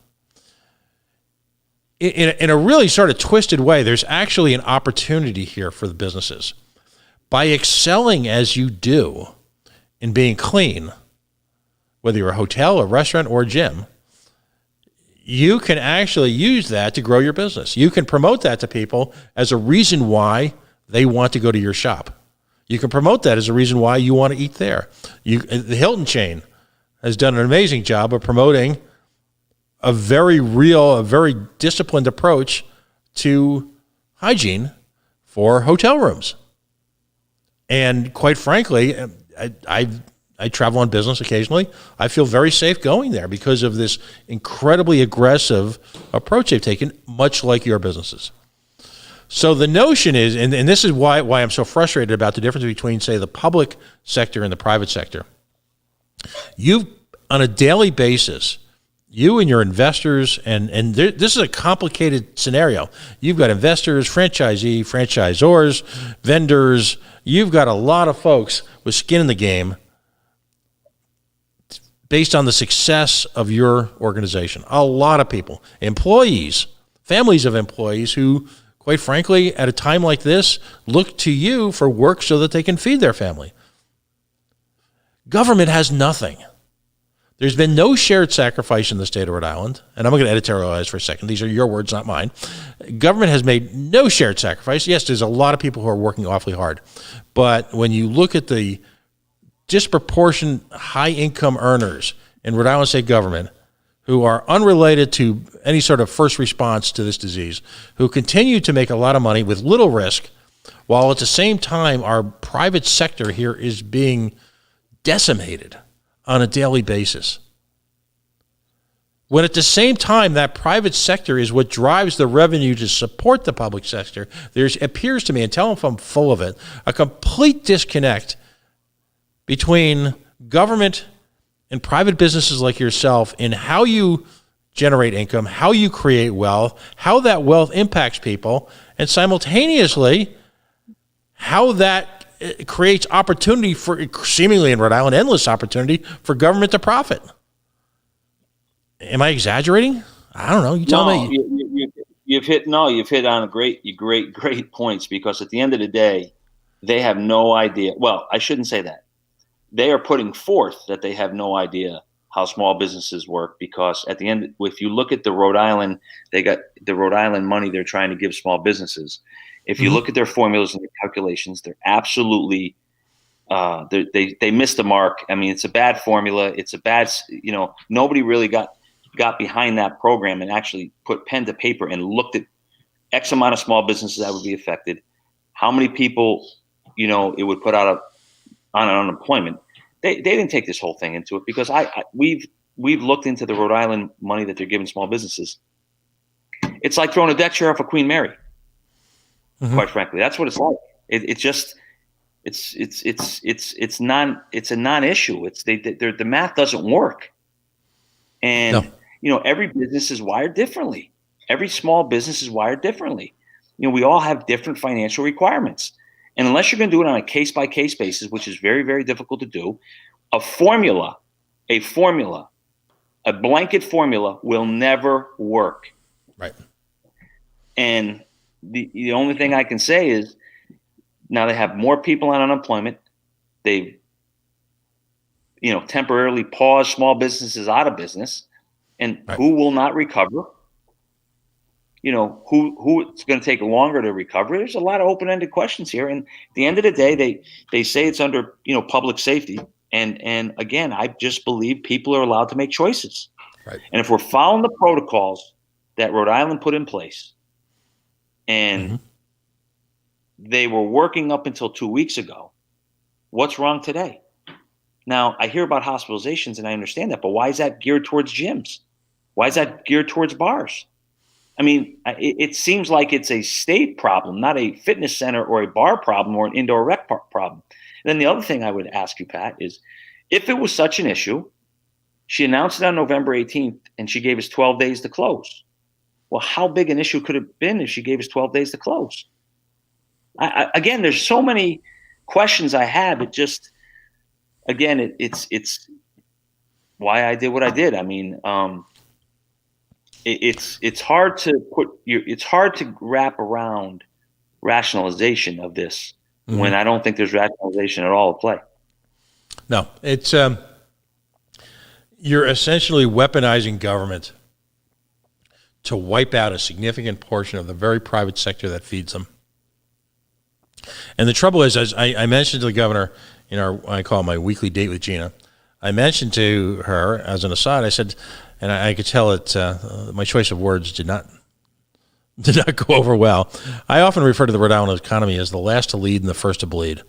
In a really sort of twisted way, there's actually an opportunity here for the businesses. By excelling as you do in being clean, whether you're a hotel, a restaurant, or a gym, you can actually use that to grow your business. You can promote that to people as a reason why they want to go to your shop. You can promote that as a reason why you want to eat there. The Hilton chain has done an amazing job of promoting a very real, a very disciplined approach to hygiene for hotel rooms. And quite frankly, I travel on business occasionally. I feel very safe going there because of this incredibly aggressive approach they've taken, much like your businesses. So the notion is, and this is why I'm so frustrated about the difference between, say, the public sector and the private sector. You, on a daily basis, you and your investors, and this is a complicated scenario. You've got investors, franchisors, vendors. You've got a lot of folks with skin in the game based on the success of your organization. A lot of people, employees, families of employees who, quite frankly, at a time like this, look to you for work so that they can feed their family. Government has nothing. There's been no shared sacrifice in the state of Rhode Island, and I'm going to editorialize for a second. These are your words, not mine. Government has made no shared sacrifice. Yes, there's a lot of people who are working awfully hard, but when you look at the disproportionate high-income earners in Rhode Island State Government who are unrelated to any sort of first response to this disease, who continue to make a lot of money with little risk, while at the same time our private sector here is being decimated on a daily basis. When at the same time that private sector is what drives the revenue to support the public sector, there appears to me, and tell them if I'm full of it, a complete disconnect between government and private businesses like yourself in how you generate income, how you create wealth, how that wealth impacts people, and simultaneously how that creates opportunity for, seemingly in Rhode Island, endless opportunity for government to profit. Am I exaggerating? I don't know. You tell me. You've hit on great points, because at the end of the day, they have no idea. Well, I shouldn't say that. They are putting forth that they have no idea how small businesses work, because at the end, if you look at the Rhode Island, they got the Rhode Island money they're trying to give small businesses. If you look at their formulas and their calculations, they're absolutely they missed the mark. I mean, it's a bad formula. It's a bad, nobody really got behind that program and actually put pen to paper and looked at X amount of small businesses that would be affected, how many people, it would put out on unemployment. They didn't take this whole thing into it, because we've looked into the Rhode Island money that they're giving small businesses. It's like throwing a deck chair off of Queen Mary. Quite frankly, that's what it's like. It's a non-issue. The math doesn't work. And every business is wired differently. Every small business is wired differently. We all have different financial requirements. And unless you're going to do it on a case-by-case basis, which is very, very difficult to do, a blanket formula will never work. Right. And the only thing I can say is, now they have more people on unemployment. They've, temporarily paused small businesses out of business. And right. Who will not recover? Who it's going to take longer to recover? There's a lot of open-ended questions here. And at the end of the day, they say it's under, public safety. And again, I just believe people are allowed to make choices. Right. And if we're following the protocols that Rhode Island put in place, and they were working up until 2 weeks ago, what's wrong today? Now, I hear about hospitalizations, and I understand that, but why is that geared towards gyms? Why is that geared towards bars? I mean, it seems like it's a state problem, not a fitness center or a bar problem or an indoor rec park problem. And then the other thing I would ask you, Pat, is if it was such an issue, she announced it on November 18th, and she gave us 12 days to close. Well, how big an issue could it have been if she gave us 12 days to close? Again, there's so many questions I have. It just, again, it's why I did what I did. I mean, it's hard to wrap around rationalization of this when I don't think there's rationalization at all at play. No, it's you're essentially weaponizing government to wipe out a significant portion of the very private sector that feeds them. And the trouble is, as I mentioned to the governor, I call it my weekly date with Gina, I mentioned to her, as an aside, I said, and I could tell it, my choice of words did not go over well. I often refer to the Rhode Island economy as the last to lead and the first to bleed.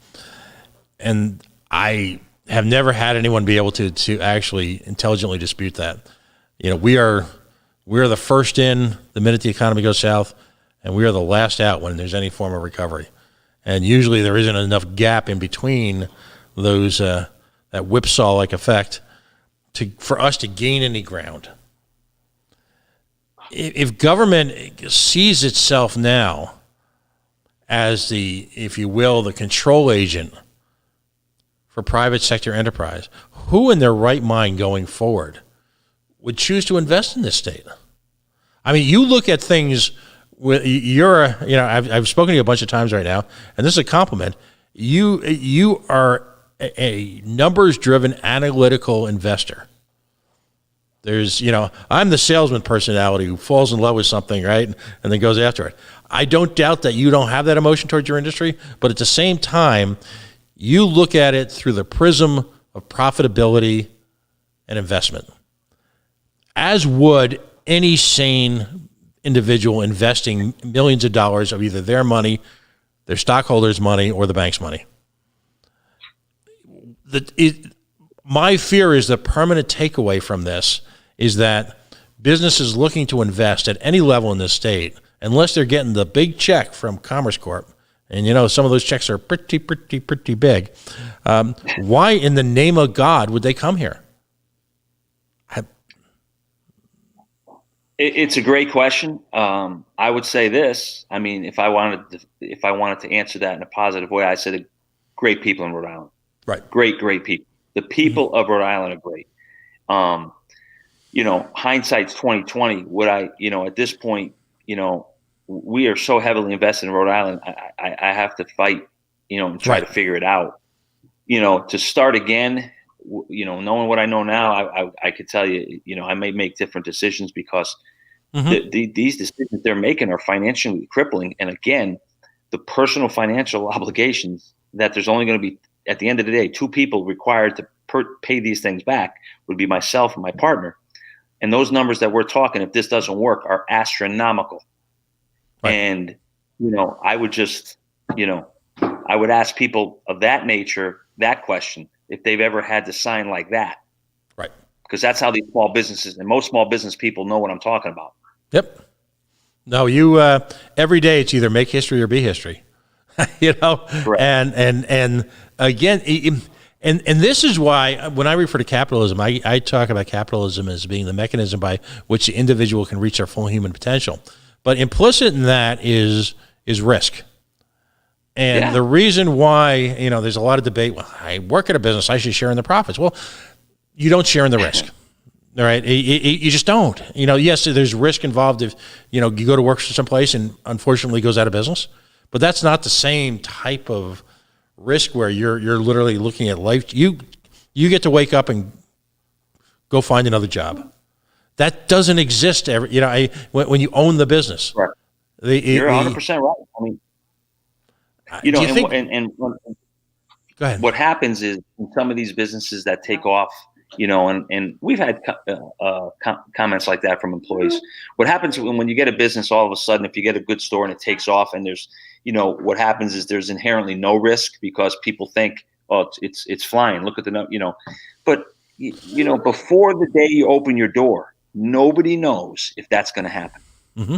And I have never had anyone be able to actually intelligently dispute that. We're the first in the minute the economy goes south, and we are the last out when there's any form of recovery. And usually there isn't enough gap in between those that whipsaw-like effect for us to gain any ground. If government sees itself now as the, if you will, the control agent for private sector enterprise, who in their right mind going forward would choose to invest in this state? I mean, you look at things with I've spoken to you a bunch of times right now, and this is a compliment. You are a numbers-driven analytical investor. There's, I'm the salesman personality who falls in love with something, right, and then goes after it. I don't doubt that you don't have that emotion towards your industry, but at the same time, you look at it through the prism of profitability and investment, as would any sane individual investing millions of dollars of either their money, their stockholders' money, or the bank's money. My fear is the permanent takeaway from this is that businesses looking to invest at any level in this state, unless they're getting the big check from Commerce Corp, and some of those checks are pretty big, why in the name of God would they come here? It's a great question. I would say this. I mean, if I wanted to answer that in a positive way, I said great people in Rhode Island. Right. Great people. The people of Rhode Island are great. Hindsight's 2020. Would I, at this point, we are so heavily invested in Rhode Island. I have to fight, and try to figure it out. To start again, knowing what I know now, I could tell you, I may make different decisions because these decisions they're making are financially crippling. And again, the personal financial obligations that there's only going to be, at the end of the day, two people required to pay these things back would be myself and my partner. And those numbers that we're talking, if this doesn't work, are astronomical. Right. And, I would just, I would ask people of that nature that question, if they've ever had to sign like that. Right. Because that's how these small businesses, and most small business people know what I'm talking about. Yep. No, you, every day it's either make history or be history, Correct. And again, and this is why when I refer to capitalism, I talk about capitalism as being the mechanism by which the individual can reach their full human potential. But implicit in that is risk. And the reason why, there's a lot of debate, well, I work at a business, I should share in the profits. Well, you don't share in the risk. All right. You just don't. Yes, there's risk involved if, you go to work for someplace and unfortunately goes out of business. But that's not the same type of risk where you're literally looking at life. You get to wake up and go find another job. That doesn't exist when you own the business. Right. You're 100% right. I mean, go ahead. What happens is in some of these businesses that take off, and we've had comments like that from employees. What happens when you get a business, all of a sudden, if you get a good store and it takes off, and there's, what happens is there's inherently no risk because people think, oh, it's flying. Look at but before the day you open your door, nobody knows if that's going to happen. Mm-hmm.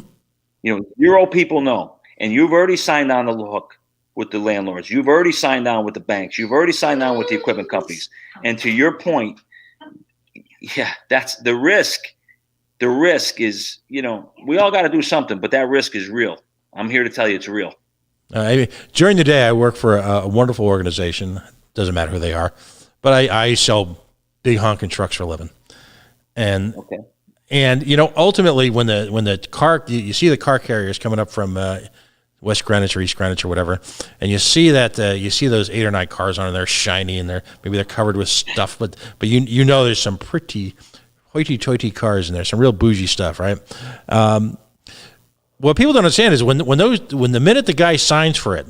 0 people know, and you've already signed on the hook with the landlords. You've already signed on with the banks. You've already signed on with the equipment companies. And to your point, that's the risk. The risk is, we all got to do something, but that risk is real. I'm here to tell you it's real. During the day, I work for a wonderful organization. Doesn't matter who they are, but I sell big honking trucks for a living. And okay. And ultimately, when the car, you see the car carriers coming up from West Greenwich or East Greenwich or whatever, and you see that you see those 8 or 9 cars on, and they're shiny and maybe they're covered with stuff, but there's some pretty hoity-toity cars in there, some real bougie stuff, right? What people don't understand is when the minute the guy signs for it,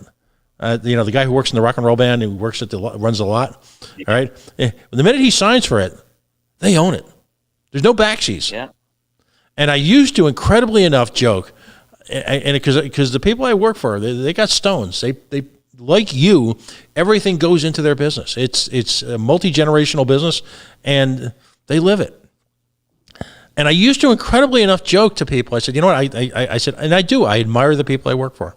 the guy who works in the rock and roll band, who works runs the lot, all right? The minute he signs for it, they own it. There's no backsies. Yeah. And I used to incredibly enough joke, and because the people I work for, they got stones. They like you, everything goes into their business. It's a multi-generational business, and they live it. And I used to incredibly enough joke to people. I said, you know what? I said, and I do. I admire the people I work for.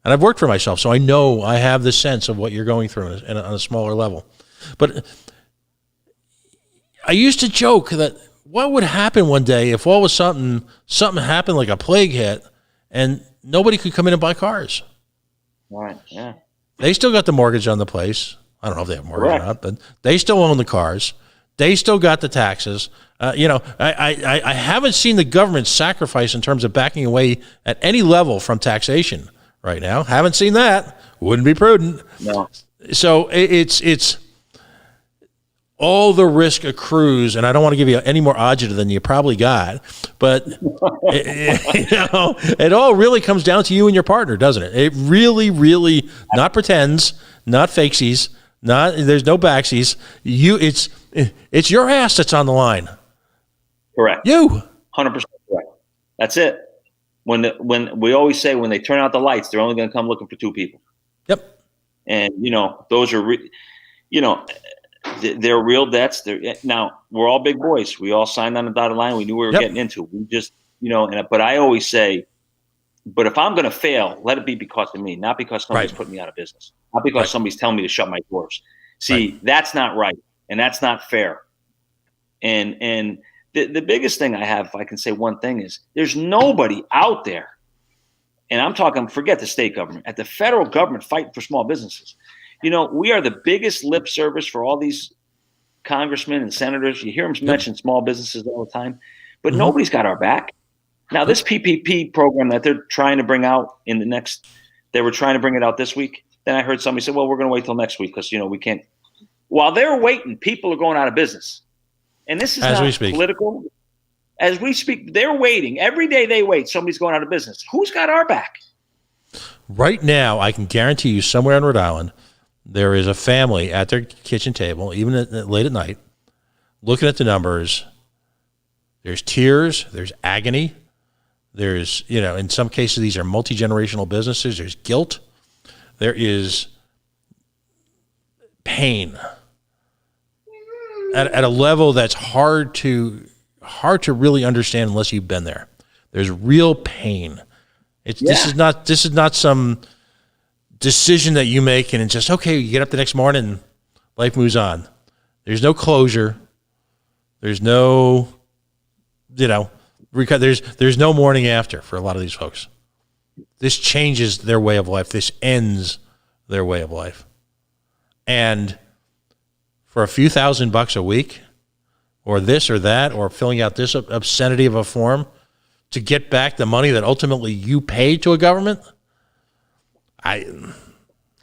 And I've worked for myself, so I know I have the sense of what you're going through on a smaller level. But I used to joke that what would happen one day if all of a sudden something happened like a plague hit and nobody could come in and buy cars? Right, yeah. They still got the mortgage on the place. I don't know if they have a mortgage or not, but they still own the cars. They still got the taxes. I haven't seen the government sacrifice in terms of backing away at any level from taxation right now. Haven't seen that. Wouldn't be prudent. No. So it's all the risk accrues, and I don't want to give you any more agita than you probably got, but it all really comes down to you and your partner, doesn't it? It really, really, not pretends, not fakesies, there's no backsies. It's your ass that's on the line. Correct. You. 100% correct. That's it. When we always say when they turn out the lights, they're only going to come looking for two people. Yep. And those are, they're real debts. Now we're all big boys. We all signed on the dotted line. We knew we were getting into. We just, but I always say, but if I'm going to fail, let it be because of me, not because somebody's putting me out of business, not because somebody's telling me to shut my doors. See, that's not right, and that's not fair. And the biggest thing I have, if I can say one thing, is there's nobody out there, and I'm talking, forget the state government, at the federal government fighting for small businesses. We are the biggest lip service for all these congressmen and senators. You hear them mention small businesses all the time, but nobody's got our back. Now, this PPP program that they're trying to bring out they were trying to bring it out this week. Then I heard somebody say, well, we're going to wait till next week because, we can't. While they're waiting, people are going out of business. And this is not political. As we speak, they're waiting. Every day they wait, somebody's going out of business. Who's got our back? Right now, I can guarantee you somewhere in Rhode Island, there is a family at their kitchen table, even late at night, looking at the numbers. There's tears. There's agony. There's, in some cases, these are multi-generational businesses. There's guilt. There is pain at a level that's hard to really understand unless you've been there. There's real pain. This is not some decision that you make and it's just, okay, you get up the next morning and life moves on. There's no closure. There's no, there's no morning after for a lot of these folks. This changes their way of life. This ends their way of life. And for a few $1,000 a week or this or that, or filling out this obscenity of a form to get back the money that ultimately you paid to a government, I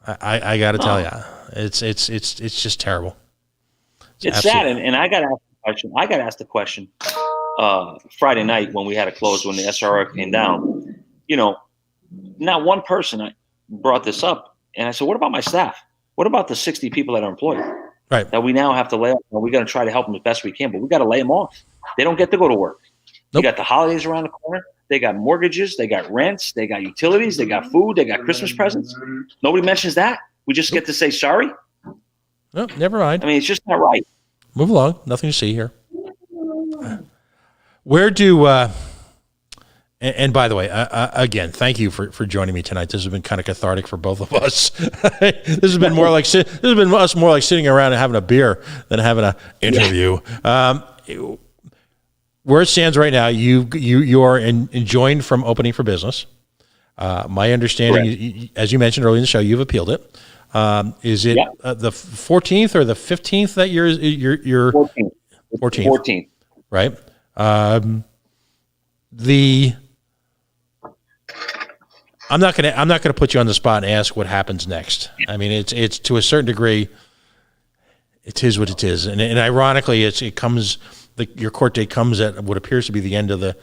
got to tell you, it's just terrible. It's sad, and I got to ask the question. I got asked the question Friday night when we had to close when the SRO came down. Not one person brought this up, and I said, "What about my staff? What about the 60 people that are employed? Right. That we now have to lay off. We're going to try to help them as best we can, but we got to lay them off. They don't get to go to work. Nope. You got the holidays around the corner. They got mortgages. They got rents. They got utilities. They got food. They got Christmas presents. Nobody mentions that. We just get to say sorry. No, never mind. I mean, it's just not right. Move along. Nothing to see here. Where do and by the way, again, thank you for joining me tonight. This has been kind of cathartic for both of us. This has been more like us more like sitting around and having a beer than having an interview. Where it stands right now, you are enjoined from opening for business. My understanding, as you mentioned earlier in the show, you've appealed it. Is it the 14th or the 15th that you're 14th? 14th, right? I'm not gonna put you on the spot and ask what happens next. I mean, it's to a certain degree, it is what it is, and ironically, it comes your court date comes at what appears to be the end of the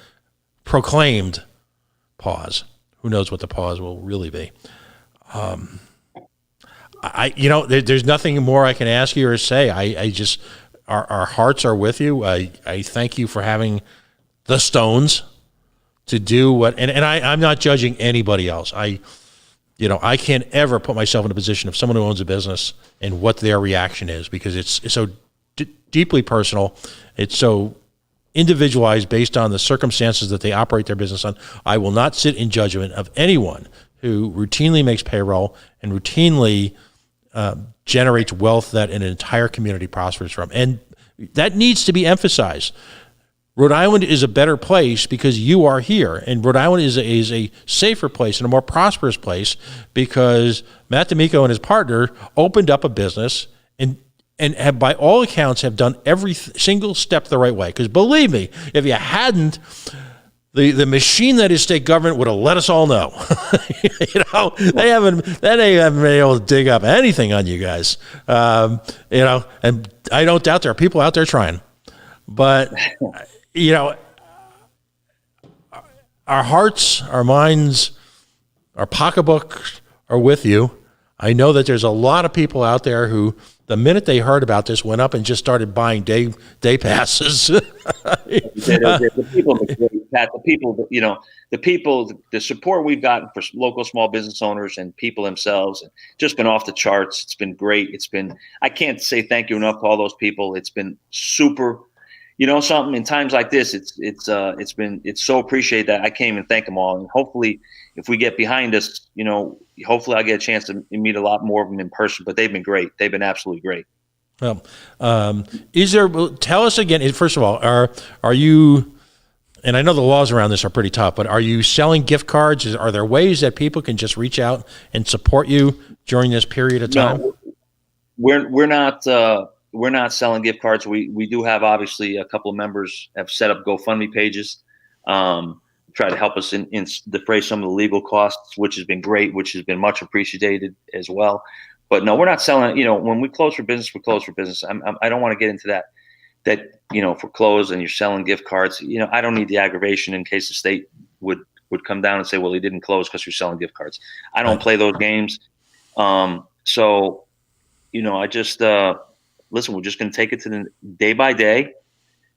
proclaimed pause. Who knows what the pause will really be? There's nothing more I can ask you or say. I just, our hearts are with you. I thank you for having the stones to do what, and I'm not judging anybody else. I can't ever put myself in a position of someone who owns a business and what their reaction is, because it's so deeply personal. It's so individualized based on the circumstances that they operate their business on. I will not sit in judgment of anyone who routinely makes payroll and routinely generates wealth that an entire community prospers from. And that needs to be emphasized. Rhode Island is a better place because you are here, and Rhode Island is a safer place and a more prosperous place because Matt D'Amico and his partner opened up a business and have, by all accounts, have done every single step the right way. Because believe me, if you hadn't, the machine that is state government would have let us all know. They haven't been able to dig up anything on you guys. And I don't doubt there are people out there trying, but our hearts, our minds, our pocketbooks are with you. I know that there's a lot of people out there who, the minute they heard about this, went up and just started buying day passes. The support we've gotten for local small business owners and people themselves, and just been off the charts. It's been great. I can't say thank you enough to all those people. It's been super. Something in times like this, it's so appreciated that I can't even thank them all. And hopefully, if we get behind us, hopefully I'll get a chance to meet a lot more of them in person. But they've been great. They've been absolutely great. Well, tell us again, first of all, are you, and I know the laws around this are pretty tough, but are you selling gift cards? Are there ways that people can just reach out and support you during this period of time? No, we're not selling gift cards. We do have, obviously, a couple of members have set up GoFundMe pages, try to help us in defray some of the legal costs, which has been great, which has been much appreciated as well. But no, we're not selling. When we close for business, we close for business. I don't want to get into that. If we're closed and you're selling gift cards, I don't need the aggravation in case the state would come down and say, well, he didn't close because you're selling gift cards. I don't play those games. I just listen. We're just going to take it to the day by day,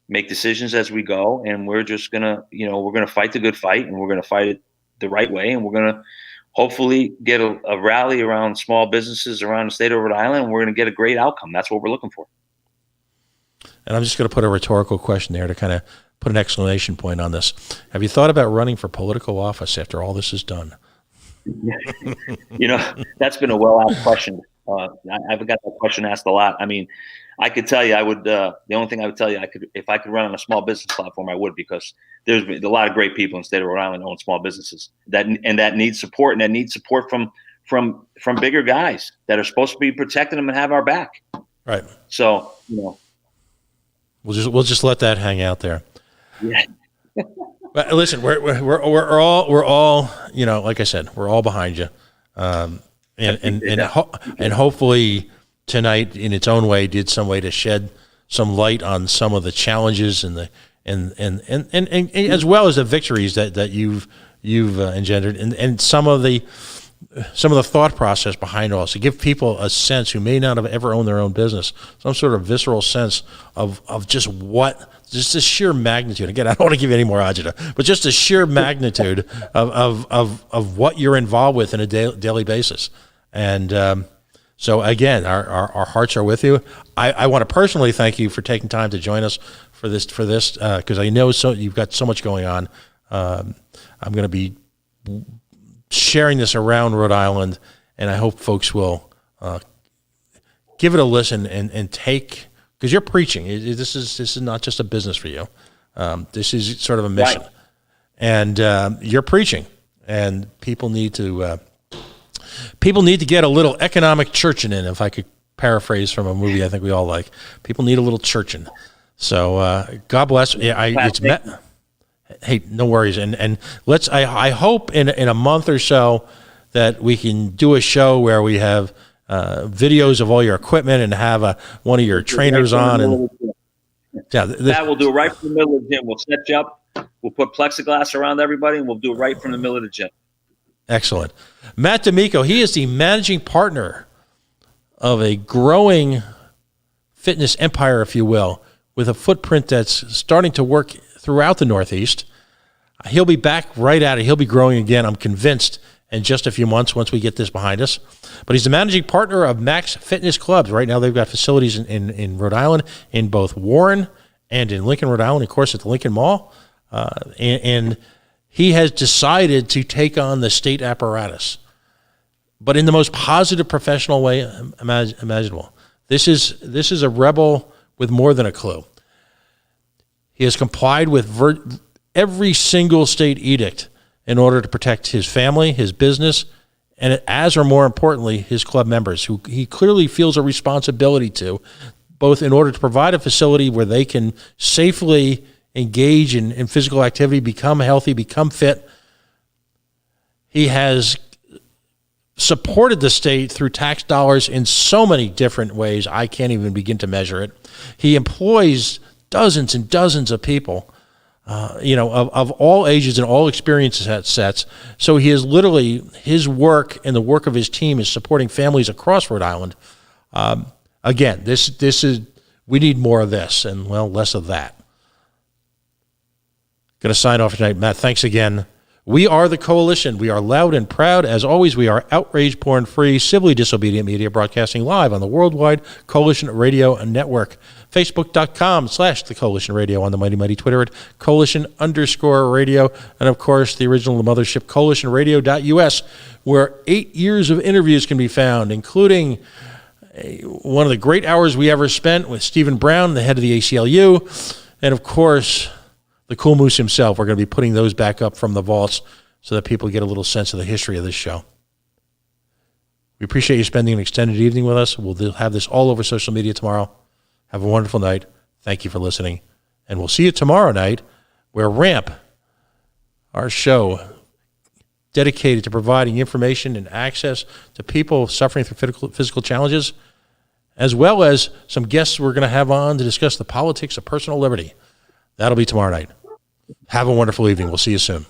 make decisions as we go, and we're just gonna, we're gonna fight the good fight, and we're gonna fight it the right way, and we're gonna hopefully get a rally around small businesses around the state of Rhode Island, and we're gonna get a great outcome. That's what we're looking for. And I'm just going to put a rhetorical question there to kind of put an exclamation point on this. Have you thought about running for political office after all this is done? That's been a well-asked question. I've got that question asked a lot. I mean, I could tell you, I would. The only thing I would tell you, if I could run on a small business platform, I would, because there's a lot of great people in the state of Rhode Island own small businesses that need support, and that need support from bigger guys that are supposed to be protecting them and have our back. Right. So we'll just let that hang out there. Yeah. But listen, we're all like I said, we're all behind you, and hopefully tonight, in its own way, did some way to shed some light on some of the challenges and as well as the victories that you've engendered, and some of the thought process behind all this, to give people a sense who may not have ever owned their own business, some sort of visceral sense of just the sheer magnitude. Again, I don't want to give you any more agita, but just the sheer magnitude of what you're involved with on a daily basis. And so again, our hearts are with you. I want to personally thank you for taking time to join us for this because I know you've got so much going on. I'm going to be sharing this around Rhode Island, and I hope folks will give it a listen and take, because you're preaching. This is not just a business for you. This is sort of a mission, right. And you're preaching, and people need to get a little economic churching in. If I could paraphrase from a movie I think we all like, people need a little churching. So God bless. Hey, no worries. And I hope in a month or so that we can do a show where we have videos of all your equipment and have one of your trainers on. And Yeah, That we'll do it right from the middle of the gym. We'll set you up. We'll put plexiglass around everybody, and we'll do it right from the middle of the gym. Excellent. Matt D'Amico, he is the managing partner of a growing fitness empire, if you will, with a footprint that's starting to work throughout the Northeast. He'll be back right at it. He'll be growing again, I'm convinced, in just a few months once we get this behind us. But he's the managing partner of Maxx Fitness Clubzz. Right now they've got facilities in Rhode Island, in both Warren and in Lincoln, Rhode Island, of course, at the Lincoln Mall. And he has decided to take on the state apparatus, but in the most positive professional way imaginable. This is a rebel with more than a clue. He has complied with every single state edict in order to protect his family, his business, and as or more importantly, his club members, who he clearly feels a responsibility to, both in order to provide a facility where they can safely engage in physical activity, become healthy, become fit. He has supported the state through tax dollars in so many different ways, I can't even begin to measure it. He employs dozens and dozens of people, of all ages and all experience sets. So he is literally, his work and the work of his team is supporting families across Rhode Island. Again, this is, we need more of this and, well, less of that. Going to sign off tonight. Matt, thanks again. We are the Coalition. We are loud and proud. As always, we are outrage porn-free, civilly disobedient media broadcasting live on the worldwide Coalition Radio Network. Facebook.com/The Coalition Radio, on the Mighty Mighty Twitter at Coalition_radio. And, of course, the original mothership, CoalitionRadio.us, where 8 years of interviews can be found, including one of the great hours we ever spent with Stephen Brown, the head of the ACLU, and, of course, the Cool Moose himself. We're going to be putting those back up from the vaults so that people get a little sense of the history of this show. We appreciate you spending an extended evening with us. We'll have this all over social media tomorrow. Have a wonderful night. Thank you for listening. And we'll see you tomorrow night, where Ramp, our show dedicated to providing information and access to people suffering through physical challenges, as well as some guests we're going to have on to discuss the politics of personal liberty. That'll be tomorrow night. Have a wonderful evening. We'll see you soon.